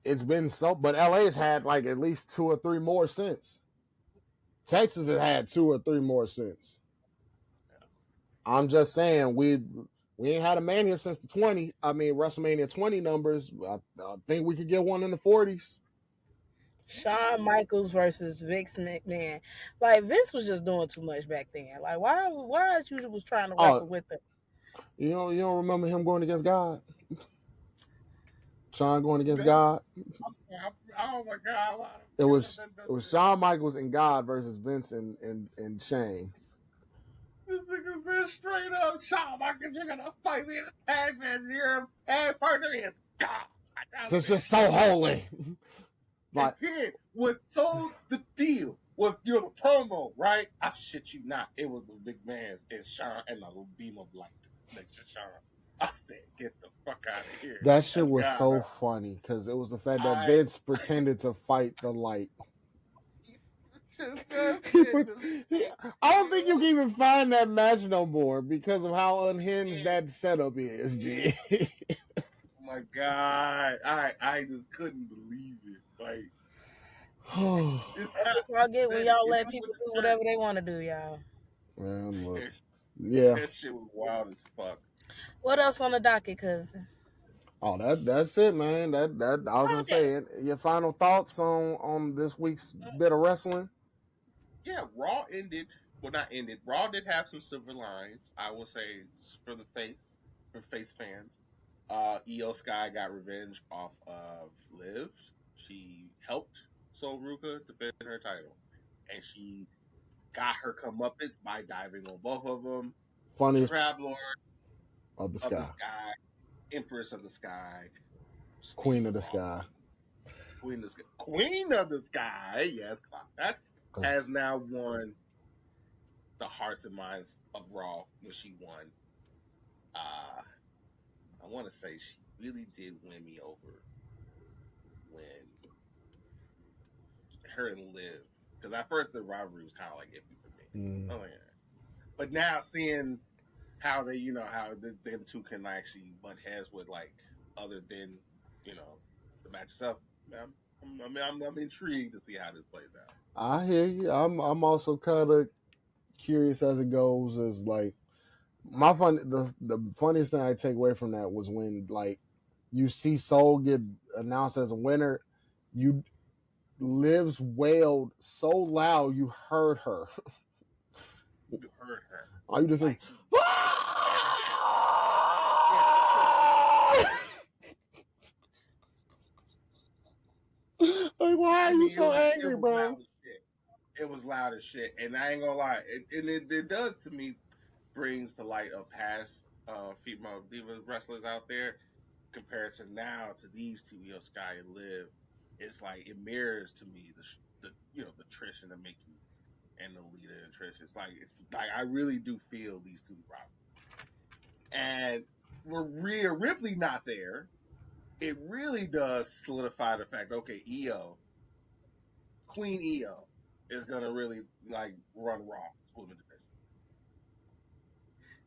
it's been so, but LA's had like at least 2 or 3 more since. Texas has had 2 or 3 more since. I'm just saying we ain't had a Mania since the WrestleMania 20 numbers. I think we could get one in the 40s. Shawn Michaels versus Vince McMahon. Like Vince was just doing too much back then. Like why you was trying to wrestle with him? You don't remember him going against God? Shawn going against God? Oh my God! It was Shawn Michaels and God versus Vince and Shane. This nigga said straight up, Shawn Michaels, you're gonna fight me in a tag match. Your tag partner is God. Since you're so holy. And 10 was so the deal. Was the promo, right? I shit you not. It was the big man's and Shawn and a little beam of light next to Shawn. I said, get the fuck out of here. That shit was so funny because it was the fact that Vince pretended to fight the light. I don't think you can even find that match no more because of how unhinged that setup is, G. Oh my God. I just couldn't believe it. Like, y'all get when y'all let people do whatever they want to do, y'all. Man, look. Yeah. That shit was wild as fuck. What else on the docket, cousin? Oh, that's it, man. I was gonna say, your final thoughts on this week's bit of wrestling? Yeah, Raw ended. Well, not ended. Raw did have some silver lines. I will say for face fans. Io Sky got revenge off of Liv. She helped Sol Ruka defend her title, and she got her comeuppance by diving on both of them. Funniest Trap Lord of the Sky, Empress of the Sky, Queen of the Sky. Queen of the Sky. Yes, that has now won the hearts and minds of Raw when she won. I want to say she really did win me over when her and Liv, because at first the rivalry was kind of like iffy for me. Oh yeah, but now seeing how they, how them two can actually butt heads with like other than the match itself. I'm intrigued to see how this plays out. I hear you. I'm also kind of curious as it goes. Is like the funniest thing I take away from that was when like you see Soul get announced as a winner. Liv's wailed so loud you heard her. You heard her. Oh, you just like, like, why are you so angry, bro? It was loud as shit, and I ain't gonna lie. It does to me brings to light of past female diva wrestlers out there, compared to now to these two, Sky and Liv, it's like it mirrors to me the Trish and the Mickeys and the Lita and Trish. It's like I really do feel these two rivalries. And we're Rhea Ripley not there, it really does solidify the fact. Okay, Queen EO is gonna really like run Raw women division.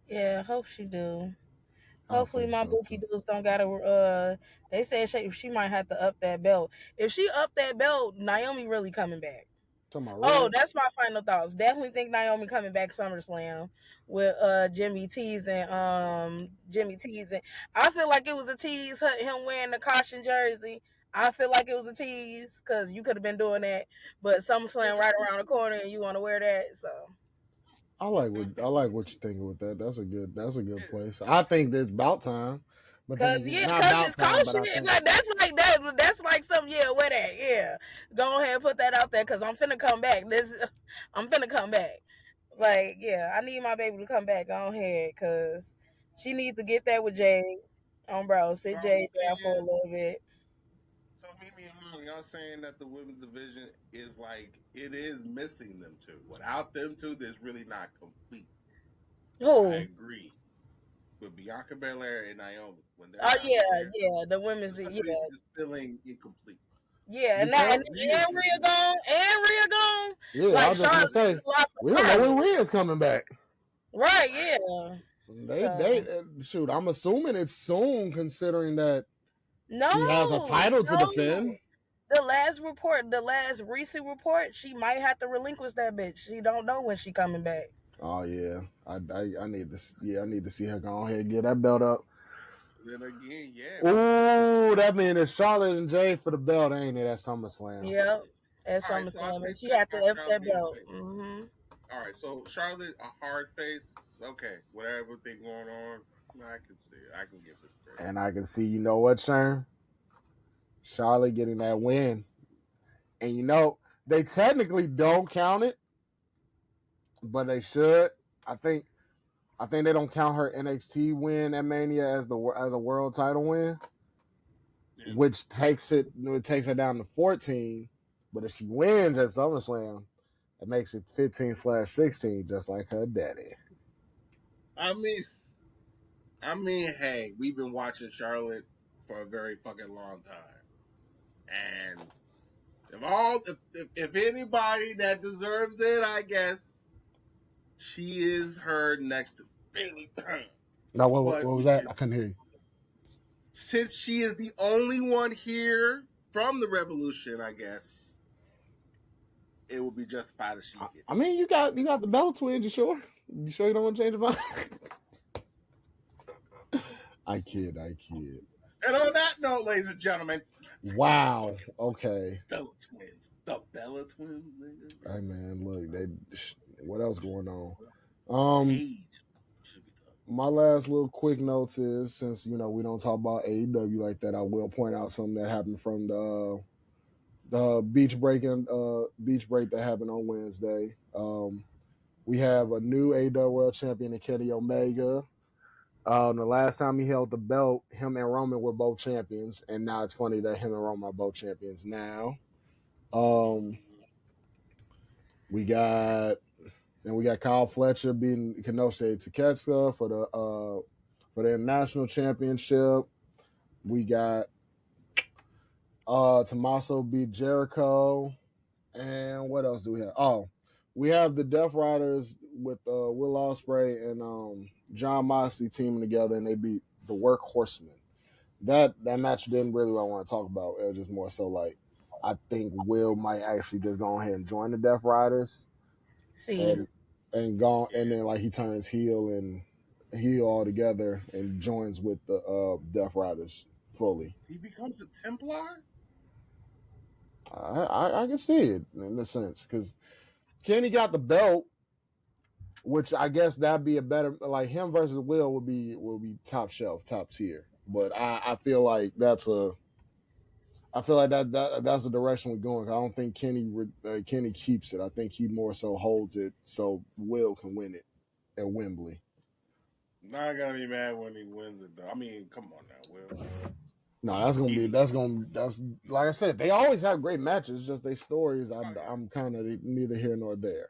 Yeah, hope she do. I Hopefully think my so bookie too. dudes don't gotta they said she might have to up that belt. If she up that belt, Naomi really coming back. Talking about Oh, Rhea? that's my final thoughts. Definitely think Naomi coming back SummerSlam with Jimmy teasing. I feel like it was a tease him wearing the caution jersey. I feel like it was a tease because you could have been doing that, but SummerSlam right around the corner and you want to wear that. So I like what you're thinking with that. That's a good place. I think it's about time, but then again, not cause about it's time. But caution. I think Like that's like something. Yeah, wear that. Yeah, go ahead and put that out there because I'm finna come back. I'm finna come back. Like, yeah, I need my baby to come back on ahead because she needs to get that with Jay. Bro, So sit are we Jay down for a saying? little bit. So meet me in the middle. Y'all saying that the women's division is like it is missing them two. Without them two, there's really not complete. I Who? agree with Bianca Belair and Naomi. When they're Oh not yeah, there, yeah. The the women's, yeah, separation is feeling incomplete. yeah, and because Rhea's Rhea missing. gone, and Rhea gone. yeah, I Like was just gonna Charlotte say lost we to don't know when Charlotte, Rhea's coming back. right? Right. Yeah. They So shoot. I'm assuming it's soon, considering that she has a no, title to no. defend. The last recent report, she might have to relinquish that bitch. She don't know when she coming back. Oh yeah, I need this. Yeah, I need to see her go ahead and get that belt up. Then again, yeah, but Ooh, that means it's Charlotte and Jay for the belt, ain't it? At SummerSlam. Yep, at all right. So I'll SummerSlam, take and she that. had to About F Charlotte that being a belt. face. All right. So Charlotte, a hard face. Okay, whatever thing going on, I can see it. I can give it grace. And I can see, you know what, Sharon? Charlotte getting that win. And they technically don't count it, but they should. I think they don't count her NXT win at Mania as a world title win, Yeah. which takes her down to 14. But if she wins at SummerSlam, it makes it 15/16, just like her daddy. I mean, hey, we've been watching Charlotte for a very fucking long time, and if anybody that deserves it, I guess she is her next to Bailey. Now, what But was that? I couldn't hear you. since she is the only one here from the Revolution, I guess it would be justified if she get. I mean, you got the Bella twins. You sure? You sure you don't want to change your mind? I kid. And on that note, ladies and gentlemen, Wow. Okay. Bella Twins, the Bella Twins, nigga. Hey man, look, what else going on? Paige should be talking. My last little quick notes is, since we don't talk about AEW like that, I will point out something that happened from the beach break that happened on Wednesday. We have a new AEW World Champion in Kenny Omega. The last time he held the belt, him and Roman were both champions, and now it's funny that him and Roman are both champions now. We got Kyle Fletcher beating Kenosuke Takeshita for the international championship. We got Tommaso beat Jericho, and what else do we have? Oh, we have the Death Riders with Will Ospreay and John Moxley teaming together, and they beat the Workhorsemen. That match didn't really what I want to talk about. It was just more so like I think Will might actually just go ahead and join the Death Riders See, and gone, and then like he turns heel all together and joins with the Death Riders fully. He becomes a Templar. I can see it in a sense because Kenny got the belt, which I guess that'd be a better, like him versus Will would be top shelf, top tier. But I feel like that's the direction we're going. I don't think Kenny keeps it. I think he more so holds it so Will can win it at Wembley. Not gonna be mad when he wins it though. I mean, come on now, Will. No, He that's like I said. They always have great matches. Just their stories. oh, I'm kind of neither here nor there.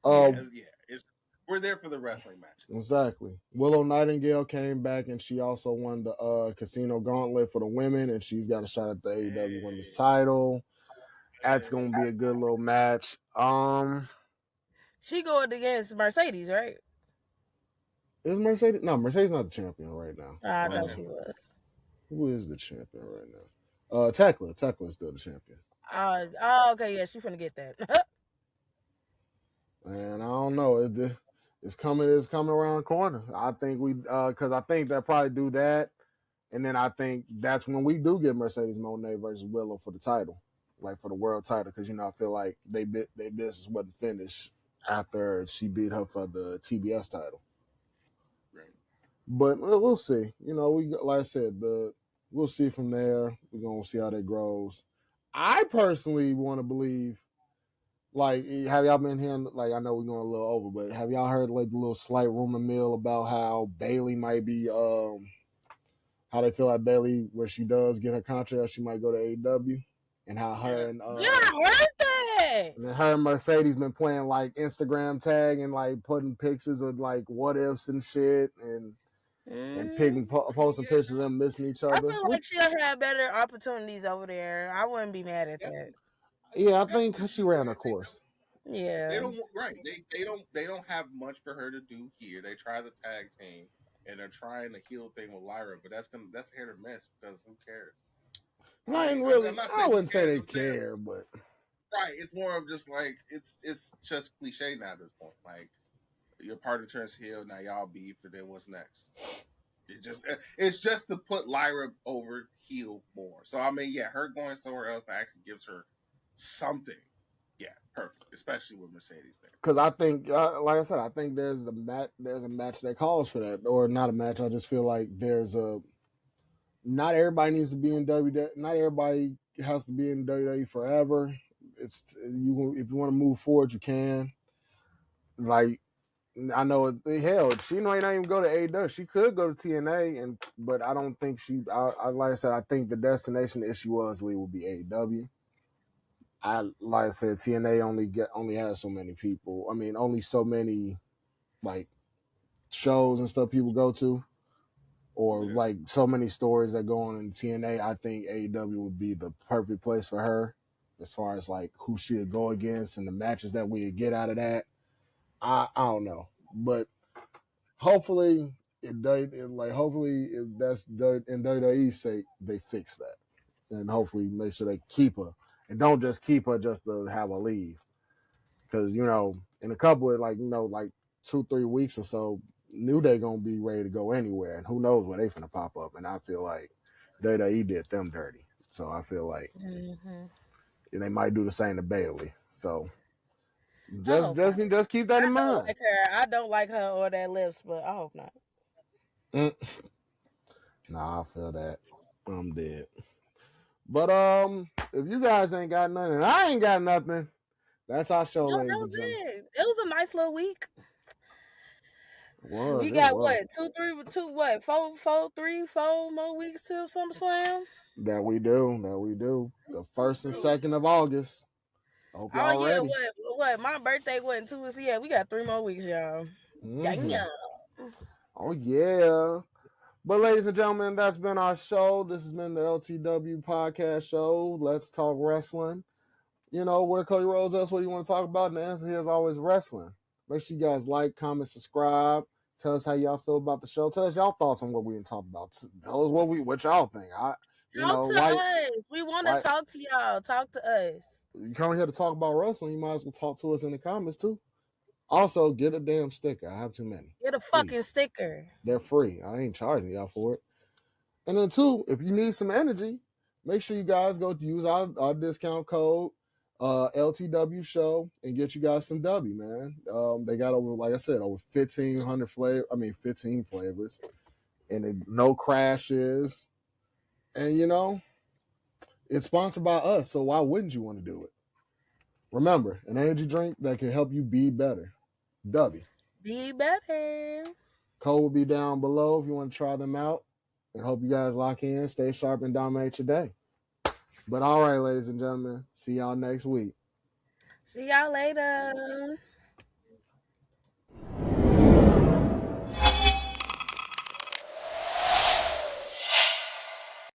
yeah. It's we're there for the wrestling matches. Exactly. Willow Nightingale came back and she also won the Casino Gauntlet for the women, and she's got a shot at the AEW Women's title. That's gonna be a good little match. She going against Mercedes, right? Is Mercedes? No, Mercedes not the champion right now. I thought she was. Who is the champion right now? Tekla. Tekla is still the champion. Okay, yeah, she's finna get that. And I don't know. It's coming around the corner. I think because I think they'll probably do that, and then I think that's when we do get Mercedes Moné versus Willow for the title, like for the world title. Because I feel like they business wasn't finished after she beat her for the TBS title. Right. But we'll see. Like I said, we'll see from there. We're gonna see how that grows. I personally want to believe. Like, have y'all been hearing? Like, I know we're going a little over, but have y'all heard like the little slight rumor mill about how Bayley might be, how they feel like Bayley, where she does get her contract, she might go to AEW, and how her and yeah, I heard that. And her and Mercedes been playing like Instagram tag and like putting pictures of like what ifs and shit and posting pictures of them missing each other. I feel like she'll have better opportunities over there. I wouldn't be mad at that. Yeah, I think she ran her course. Yeah, they don't They don't have much for her to do here. They try the tag team and they're trying the heel thing with Lyra, but that's hit or miss because who cares? It's not even really. I wouldn't say they care, but right. It's more of just like it's just cliche now at this point. Like your partner turns heel, now y'all beef, and then what's next? It's just to put Lyra over heel more. So I mean, yeah, her going somewhere else that actually gives her something. Yeah, perfect, especially with Mercedes there. Because I think, like I said, I think there's a match that calls for that, or not a match. I just feel like not everybody needs to be in WWE. Not everybody has to be in WWE forever. If you want to move forward, you can. Like, I know, hell, she might not even go to AEW. She could go to TNA, but I don't think like I said, I think the destination issue would be AEW. Like I said, TNA only has so many people. I mean, only so many like shows and stuff people go to, or like so many stories that go on in TNA. I think AEW would be the perfect place for her, as far as like who she would go against and the matches that we would get out of that. I don't know, but hopefully, if that's in WWE's sake, they fix that, and hopefully make sure they keep her. And don't just keep her just to have her leave. Because, in a couple of, like 2-3 weeks or so, New Day going to be ready to go anywhere. And who knows where they finna pop up. And I feel like WWE did them dirty. So I feel like they might do the same to Bayley. So just keep that in mind. I don't like her or that lips, but I hope not. Nah, I feel that. I'm dead. But if you guys ain't got nothing and I ain't got nothing, that's our show, ladies and gentlemen. It was a nice little week. We got 4 more weeks till SummerSlam. That we do. The 1st and 2nd of August. Hope y'all ready. What? My birthday wasn't 2 weeks. Yeah, we got 3 more weeks, y'all. Oh yeah. But ladies and gentlemen, that's been our show. This has been the LTW podcast show. Let's talk wrestling. Where Cody Rhodes asks what you want to talk about, and the answer here is always wrestling. Make sure you guys like, comment, subscribe. Tell us how y'all feel about the show. Tell us y'all thoughts on what we can talk about. Tell us what y'all think. Talk to us. We want to talk to y'all. Talk to us. You come here to talk about wrestling, you might as well talk to us in the comments too. Also, get a damn sticker. I have too many. Get a fucking sticker. They're free. I ain't charging y'all for it. And then 2, if you need some energy, make sure you guys go to use our discount code LTW show and get you guys some W, man. They got over 15 flavors, and no crashes. And it's sponsored by us, so why wouldn't you want to do it? Remember, an energy drink that can help you be better. W. Be better. Code will be down below if you want to try them out. And hope you guys lock in, stay sharp, and dominate your day. But all right, ladies and gentlemen, see y'all next week. See y'all later.